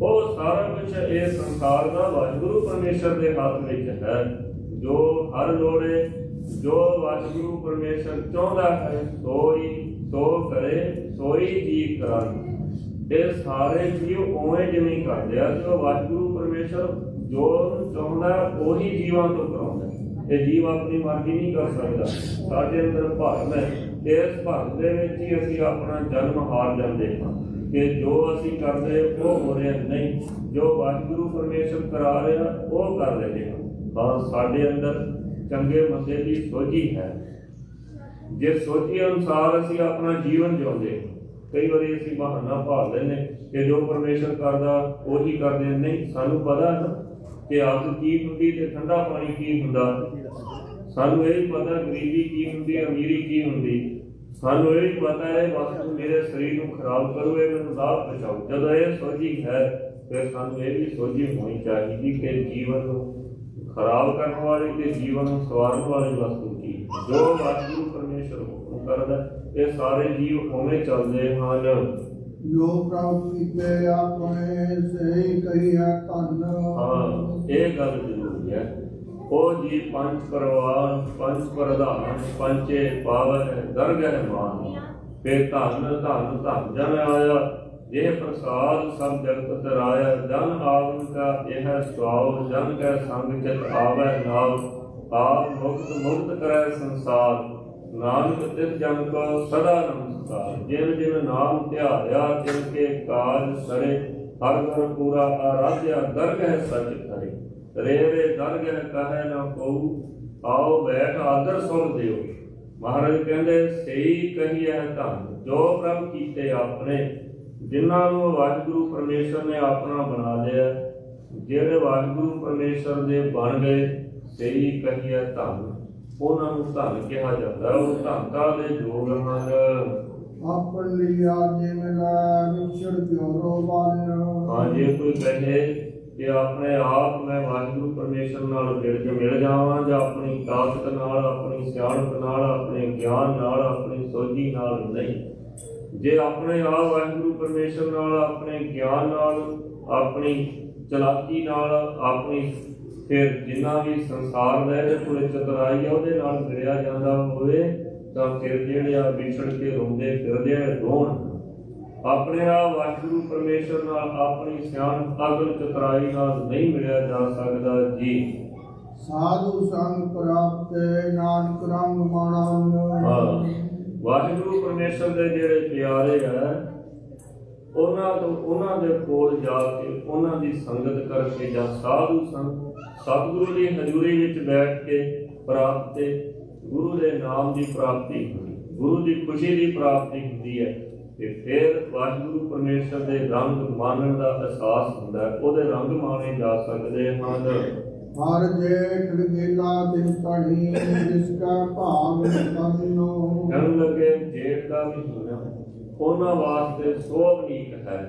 ਉਹ ਸਾਰਾ ਕੁਛ ਇਹ ਸੰਸਾਰ ਦਾ ਵਾਹਿਗੁਰੂ ਪਰਮੇਸ਼ਰ ਦੇ ਹੱਥ ਵਿੱਚ ਹੈ। ਜੋ ਹਰ ਲੋੜੇ, ਜੋ ਵਾਹਿਗੁਰੂ ਪਰਮੇਸ਼ਰ ਚਾਹੁੰਦਾ ਹੈ ਸੋਈ ਸੋ ਕਰੇ, ਸੋਈ ਜੀ ਕਰਨ। ਇਹ ਸਾਰੇ ਜੀਵ ਉਵੇਂ ਜਿਵੇਂ ਕਰਦੇ ਆ, ਜੋ ਵਾਹਿਗੁਰੂ ਪਰਮੇਸ਼ਰ ਜੋ ਚਾਹੁੰਦਾ ਉਹੀ ਜੀਵਾਂ ਤੋਂ ਕਰਾਉਂਦਾ। ਇਹ ਜੀਵ ਆਪਣੀ ਮਰਜ਼ੀ ਨਹੀਂ ਕਰ ਸਕਦਾ। ਸਾਡੇ ਅੰਦਰ ਭਰਮ ਹੈ, ਇਸ ਭਰਮ ਦੇ ਵਿੱਚ ਹੀ ਅਸੀਂ ਆਪਣਾ ਜਨਮ ਹਾਰ ਜਾਂਦੇ ਹਾਂ ਕਿ ਜੋ ਅਸੀਂ ਕਰਦੇ ਉਹ ਹੋ ਰਿਹਾ ਨਹੀਂ, ਜੋ ਵਾਹਿਗੁਰੂ ਪਰਮੇਸ਼ਰ ਕਰਾ ਰਿਹਾ ਉਹ ਕਰ ਰਹੇ ਹਾਂ। ਬਸ ਸਾਡੇ ਅੰਦਰ ਚੰਗੇ ਮੰਦੇ ਦੀ ਸੋਝੀ ਹੈ। ਜੇ ਸੋਝੀ ਅਨੁਸਾਰ ਅਸੀਂ ਆਪਣਾ ਜੀਵਨ ਜਿਉਂਦੇ। ਕਈ ਵਾਰੀ ਅਸੀਂ ਬਹਾਨਾ ਭਾਲ ਲੈਂਦੇ ਕਿ ਜੋ ਪਰਮੇਸ਼ਰ ਕਰਦਾ ਉਹੀ ਕਰਦੇ। ਨਹੀਂ, ਸਾਨੂੰ ਪਤਾ ਨਾ ਕਿ ਅੱਗ ਕੀ ਹੁੰਦੀ ਤੇ ਠੰਡਾ ਪਾਣੀ ਕੀ ਹੁੰਦਾ। ਸਾਨੂੰ ਇਹ ਵੀ ਪਤਾ ਗਰੀਬੀ ਕੀ ਹੁੰਦੀ, ਅਮੀਰੀ ਕੀ ਹੁੰਦੀ। ਸਾਨੂੰ ਇਹ ਵੀ ਪਤਾ ਹੈ ਵਸਤੂ ਮੇਰੇ ਸਰੀਰ ਨੂੰ ਖਰਾਬ ਕਰੂ, ਇਹ ਮੈਨੂੰ ਲਾਭ ਪਹੁੰਚਾਊ। ਜਦੋਂ ਇਹ ਸੋਝੀ ਹੈ ਫਿਰ ਸਾਨੂੰ ਇਹ ਵੀ ਸੋਝੀ ਹੋਣੀ ਚਾਹੀਦੀ ਕਿ ਜੀਵਨ ਨੂੰ ਖਰਾਬ ਕਰਨ ਵਾਲੀ ਤੇ ਜੀਵਨ ਨੂੰ ਸਵਾਰਨ ਵਾਲੀ ਵਸਤੂ ਕੀ ਹੈ। ਜੋ ਵਾਹਿਗੁਰੂ ਪਰਮੇਸ਼ਰ ਹੁਕਮ ਕਰਦਾ ਇਹ ਸਾਰੇ ਜੀਵ ਉਵੇਂ ਚੱਲਦੇ ਹਨ। ਜੋ ਪ੍ਰਭ ਕੀਤੇ ਆਪਣੇ ਸਹੀ ਕਹੀਐ ਧੰਨ। ਹਾਂ, ਇਹ ਗੱਲ ਜ਼ਰੂਰੀ ਹੈ। ਉਹ ਜੀ ਪੰਜ ਪਰਵਾਨ ਪੰਜ ਪ੍ਰਧਾਨ ਪੰਚੇ ਪਾਵਨ ਦਰਗਹਿ ਮਾਨ। ਫੇ ਧੰਨ ਧੰਨ ਧੰਨ ਜਨ ਆਇਆ ਇਹ ਪ੍ਰਸਾਦ ਸਭ ਜਗਤ ਤਰਾਇਆ। ਜਨ ਆਵਨ ਕਾ ਇਹ ਸੁਆਉ ਜਨ ਕੈ ਸੰਗ ਚਿਤ ਆਵੈ ਨਾਉ। ਆਪ ਮੁਕਤ ਮੁਕਤ ਕਰੈ ਸੰਸਾਰ ਨਾਨਕ ਤਿਸ ਜਨ ਕੋ ਸਦਾ ਨਮਸਕਾਰ। ਜਿਨ ਜਿਨ ਨਾਮ ਧਿਆਇਆ ਤਿਨ ਕੇ ਕਾਜ ਸਰੇ। ਹਰ ਘਰ ਪੂਰਾ ਆਰਾਧਿਆ ਦਰਗਹਿ ਸਚ ਧਰੇ। ਰੇ ਰੇ ਦਰਗਹਿ ਕਹੈ ਨਾ ਕਉ ਆਓ ਬੈਠ ਆਦਰ ਸੁਣ ਦਿਓ। ਮਹਾਰਾਜ ਕਹਿੰਦੇ ਸਹੀ ਕਹੀਐ ਧੰਨ ਜੋ ਪ੍ਰਭ ਕੀਤੇ ਆਪਣੇ। ਜਿਨ੍ਹਾਂ ਨੂੰ ਵਾਹਿਗੁਰੂ ਪਰਮੇਸ਼ਰ ਨੇ ਆਪਣਾ ਬਣਾ ਲਿਆ, ਜਿਹੜੇ ਵਾਹਿਗੁਰੂ ਪਰਮੇਸ਼ਰ ਦੇ ਬਣ ਗਏ, ਸਹੀ ਕਹੀਐ ਧੰਨ। ਉਹਨਾਂ ਨੂੰ ਧੰਨ ਕਿਹਾ ਜਾਂਦਾ। ਉਹ ਧੰਨਤਾ ਦੇ ਯੋਗ ਹਨ। ਆਪਨ ਲਿਆ ਜਿਵੇਂ ਲੈ ਵਿਛੜ ਪਿਓਰੋ ਬਨ। ਹਾਂ, ਜੇ ਕੋਈ ਕਹੇ ਕਿ ਆਪਣੇ ਆਪ ਮੈਂ ਵਾਹਿਗੁਰੂ ਪਰਮੇਸ਼ਰ ਨਾਲ ਮਿਲ ਜਾਵਾਂ ਜਾਂ ਆਪਣੀ ਤਾਕਤ ਨਾਲ, ਆਪਣੀ ਸਿਆਣਪ ਨਾਲ, ਆਪਣੇ ਗਿਆਨ ਨਾਲ, ਆਪਣੀ ਸੋਝੀ ਨਾਲ, ਨਹੀਂ। ਜੇ ਆਪਣੇ ਆਪ ਵਾਹਿਗੁਰੂ ਪਰਮੇਸ਼ਰ ਨਾਲ, ਆਪਣੇ ਗਿਆਨ ਨਾਲ, ਆਪਣੀ ਚਲਾਕੀ ਨਾਲ, ਆਪਣੀ ਫਿਰ ਜਿੰਨਾ ਵੀ ਸੰਸਾਰ ਦਾ ਇਹਦੇ ਕੋਲ ਚਤੁਰਾਈ ਆ ਉਹਦੇ ਨਾਲ ਮਿਲਿਆ ਜਾਂਦਾ ਹੋਵੇ ਤਾਂ ਫਿਰ ਜਿਹੜੇ ਆ ਵਿਛੜ ਕੇ ਰੋਂਦੇ ਫਿਰਦੇ ਆ ਰੋਣ। ਆਪਣੇ ਆਪ ਵਾਹਿਗੁਰੂ ਪਰਮੇਸ਼ਰ ਨਾਲ, ਆਪਣੀ ਸਿਆਣਪ ਅਕਲ ਚਤੁਰਾਈ ਨਾਲ ਨਹੀਂ ਮਿਲਿਆ ਜਾ ਸਕਦਾ ਜੀ। ਸਾਧੂ ਸੰਗ ਪ੍ਰਾਪਤੇ ਨਾਨਕ ਰੰਗ ਮਾਣਨ। ਵਾਹਿਗੁਰੂ ਪਰਮੇਸ਼ਰ ਦੇ ਜਿਹੜੇ ਪਿਆਰੇ ਆ ਉਹਨਾਂ ਦੇ ਕੋਲ ਜਾ ਕੇ ਉਹਨਾਂ ਦੀ ਸੰਗਤ ਕਰਕੇ ਜਾਂ ਸਾਧੂ ਸੰਗ ਸਤਿਗੁਰੂ ਦੀ ਹਜ਼ੂਰੀ ਵਿੱਚ ਬੈਠ ਕੇ ਪ੍ਰਾਪਤੇ ਗੁਰੂ ਦੇ ਨਾਮ ਦੀ ਪ੍ਰਾਪਤੀ ਹੁੰਦੀ, ਗੁਰੂ ਦੀ ਖੁਸ਼ੀ ਦੀ ਪ੍ਰਾਪਤੀ ਹੁੰਦੀ ਹੈ। ਤੇ ਫਿਰ ਵਾਹਿਗੁਰੂ ਪਰਮੇਸ਼ਰ ਦੇ ਰੰਗ ਮਾਣਨ ਦਾ ਅਹਿਸਾਸ ਹੁੰਦਾ, ਉਹਦੇ ਰੰਗ ਮਾਣੇ ਜਾ ਸਕਦੇ ਹਨ। ਹਰ ਜੇਠ ਗੇਲਾ ਦਿਨ ਕਣੀ ਜਿਸ ਕਾ ਭਾਗ ਤਨੋ। ਕਹਿਣ ਲੱਗੇ ਜੇਠ ਦਾ ਮਹੀਨਾ ਉਹਨਾਂ ਵਾਸਤੇ ਸੋਭਨੀਕ ਹੈ।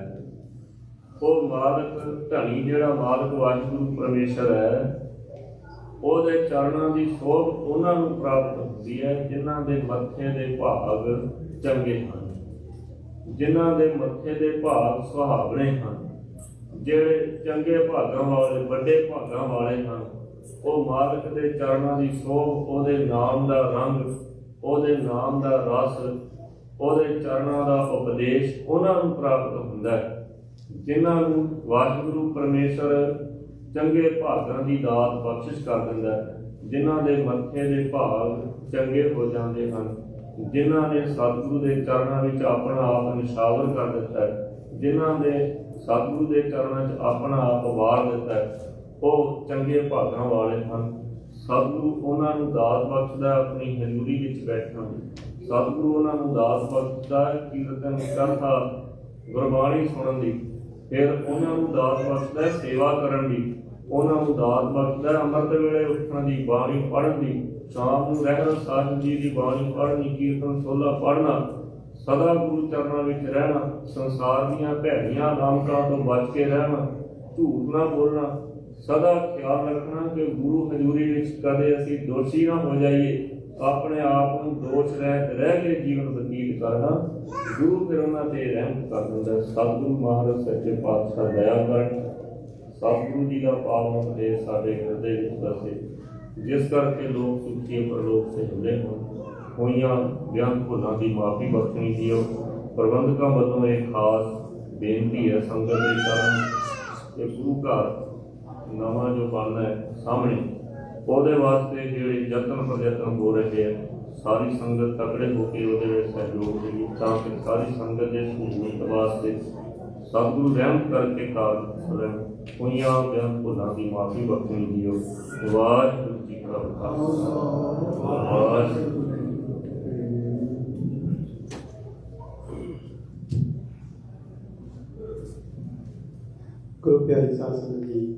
ਉਹ ਮਾਲਕ ਧਣੀ ਜਿਹੜਾ ਮਾਲਕ ਵਾਹਿਗੁਰੂ ਪਰਮੇਸ਼ਰ ਹੈ, ਉਹਦੇ ਚਰਨਾਂ ਦੀ ਸੋਭ ਉਹਨਾਂ ਨੂੰ ਪ੍ਰਾਪਤ ਹੁੰਦੀ ਹੈ ਜਿਨ੍ਹਾਂ ਦੇ ਮੱਥੇ ਦੇ ਭਾਗ ਚੰਗੇ ਹਨ, ਜਿਨ੍ਹਾਂ ਦੇ ਮੱਥੇ ਦੇ ਭਾਗ ਸੁਹਾਵਣੇ ਹਨ, ਜਿਹੜੇ ਚੰਗੇ ਭਾਗਾਂ ਵਾਲੇ ਵੱਡੇ ਭਾਗਾਂ ਵਾਲੇ ਹਨ। ਉਹ ਮਾਲਕ ਦੇ ਚਰਨਾਂ ਦੀ ਸੋਭ, ਉਹਦੇ ਨਾਮ ਦਾ ਰੰਗ, ਉਹਦੇ ਨਾਮ ਦਾ ਰਸ, ਉਹਦੇ ਚਰਨਾਂ ਦਾ ਉਪਦੇਸ਼ ਉਹਨਾਂ ਨੂੰ ਪ੍ਰਾਪਤ ਹੁੰਦਾ ਹੈ ਜਿਨ੍ਹਾਂ ਨੂੰ ਵਾਹਿਗੁਰੂ ਪਰਮੇਸ਼ਰ ਚੰਗੇ ਭਾਗਾਂ ਦੀ ਦਾਤ ਬਖਸ਼ਿਸ਼ ਕਰ ਦਿੰਦਾ ਹੈ, ਜਿਨ੍ਹਾਂ ਦੇ ਮੱਥੇ ਦੇ ਭਾਗ ਚੰਗੇ ਹੋ ਜਾਂਦੇ ਹਨ, ਜਿਨ੍ਹਾਂ ਨੇ ਸਤਿਗੁਰੂ ਦੇ ਚਰਨਾਂ ਵਿੱਚ ਆਪਣਾ ਆਪ ਨਿਸ਼ਾਵਰ ਕਰ ਦਿੱਤਾ ਹੈ, ਜਿਨ੍ਹਾਂ ਨੇ ਸਤਿਗੁਰੂ ਦੇ ਚਰਨਾਂ 'ਚ ਆਪਣਾ ਆਪ ਵਾਰ ਦਿੱਤਾ ਹੈ, ਉਹ ਚੰਗੇ ਭਾਗਾਂ ਵਾਲੇ ਹਨ। ਸਤਿਗੁਰੂ ਉਹਨਾਂ ਨੂੰ ਦਾਤ ਬਖਸ਼ਦਾ ਆਪਣੀ ਹਜ਼ੂਰੀ ਵਿੱਚ ਬੈਠਣ ਦੀ। ਸਤਿਗੁਰੂ ਉਹਨਾਂ ਨੂੰ ਦਾਤ ਬਖਸ਼ਦਾ ਕੀਰਤਨ ਕਰਤਾ ਗੁਰਬਾਣੀ ਸੁਣਨ ਦੀ। ਫਿਰ ਉਹਨਾਂ ਨੂੰ ਦਾਤ ਬਖਸ਼ਦਾ ਸੇਵਾ ਕਰਨ ਦੀ। ਉਹਨਾਂ ਨੂੰ ਦਾਤ ਬਖਸ਼ਦਾ ਅੰਮ੍ਰਿਤ ਵੇਲੇ ਉੱਠਣ ਦੀ, ਬਾਣੀ ਪੜ੍ਹਨ ਦੀ, ਸ਼ਾਮ ਨੂੰ ਰਹਿਰਾਸ ਸਾਹਿਬ ਜੀ ਦੀ ਬਾਣੀ ਪੜ੍ਹਨੀ, ਕੀਰਤਨ ਸੋਲਾ ਪੜ੍ਹਨਾ, ਸਦਾ ਗੁਰੂ ਚਰਨਾਂ ਵਿੱਚ ਰਹਿਣਾ, ਸੰਸਾਰ ਦੀਆਂ ਭੈੜੀਆਂ ਨਾਮਕਾਂ ਤੋਂ ਬਚ ਕੇ ਰਹਿਣਾ, ਝੂਠ ਨਾ ਬੋਲਣਾ, ਸਦਾ ਖਿਆਲ ਰੱਖਣਾ ਕਿ ਗੁਰੂ ਹਜ਼ੂਰੀ ਵਿੱਚ ਕਦੇ ਅਸੀਂ ਦੋਸ਼ੀ ਨਾ ਹੋ ਜਾਈਏ, ਆਪਣੇ ਆਪ ਨੂੰ ਦੋਸ਼ ਰਹਿ ਕੇ ਜੀਵਨ ਬਤੀਤ ਕਰਨਾ। ਗੁਰੂ ਫਿਰ ਉਹਨਾਂ ਤੇ ਰਹਿਮ ਕਰ ਦਿੰਦਾ। ਸਤਿਗੁਰੂ ਮਹਾਰਾਜ ਸੱਚੇ ਪਾਤਸ਼ਾਹ ਦਇਆ ਕਰਨ। ਸਤਿਗੁਰੂ ਜੀ ਦਾ ਪਾਵਨ ਉਪਦੇਸ਼ ਸਾਡੇ ਹਿਰਦੇ ਵਿੱਚ ਵਸੇ, ਜਿਸ ਕਰਕੇ ਲੋਕ ਸੁਖੀ ਪਰਲੋਕ ਸੇ ਹੁੰਦੇ ਹੋਈਆਂ ਬਿਆਨ ਭੁੱਲਾਂ ਦੀ ਮਾਫੀ ਬਖਸ਼ਣੀ ਦਿਓ। ਪ੍ਰਬੰਧਕਾਂ ਵੱਲੋਂ ਇਹ ਖਾਸ ਬੇਨਤੀ ਹੈ ਸੰਗਤ ਦੇ ਕਾਰਨ ਕਿ ਗੁਰੂ ਘਰ ਨਵਾਂ ਜੋ ਬਣਨਾ ਹੈ ਸਾਹਮਣੇ, ਉਹਦੇ ਵਾਸਤੇ ਜਿਹੜੇ ਯਤਨ ਪ੍ਰਯਤਨ ਹੋ ਰਹੇ ਹੈ, ਸਾਰੀ ਸੰਗਤ ਤਕੜੇ ਹੋ ਕੇ ਉਹਦੇ ਵਿੱਚ ਸਹਿਯੋਗ ਦੇਵੇ ਤਾਂ ਕਿ ਸਾਰੀ ਸੰਗਤ ਦੇ ਸਹੂਲਤ ਵਾਸਤੇ ਸਤਿਗੁਰੂ ਰਹਿਮ ਕਰਕੇ ਕਾਰਜ ਹੋਈਆਂ ਬਿਆਨ ਭੁੱਲਾਂ ਦੀ ਮਾਫੀ ਬਖਸ਼ਣੀ ਦਿਓ। ਵਾਹਿਗੁਰੂ ਜੀ ਕਾ ਖਾਲਸਾ ਵਾਹਿਗੁਰੂ। ਗੁਰੂ ਪਿਆਰੀ ਸਾਧ ਸੰਗਤ ਜੀ,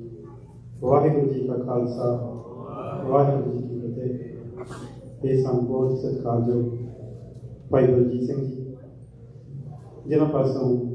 ਵਾਹਿਗੁਰੂ ਜੀ ਕਾ ਖਾਲਸਾ ਵਾਹਿਗੁਰੂ ਜੀ ਕੀ ਫਤਿਹ। ਇਹ ਸੰਪੂਰਨ ਸਤਿਕਾਰਯੋਗ ਭਾਈ ਬਲਜੀਤ ਸਿੰਘ ਜੀ, ਜਿਨ੍ਹਾਂ ਪਾਸੋਂ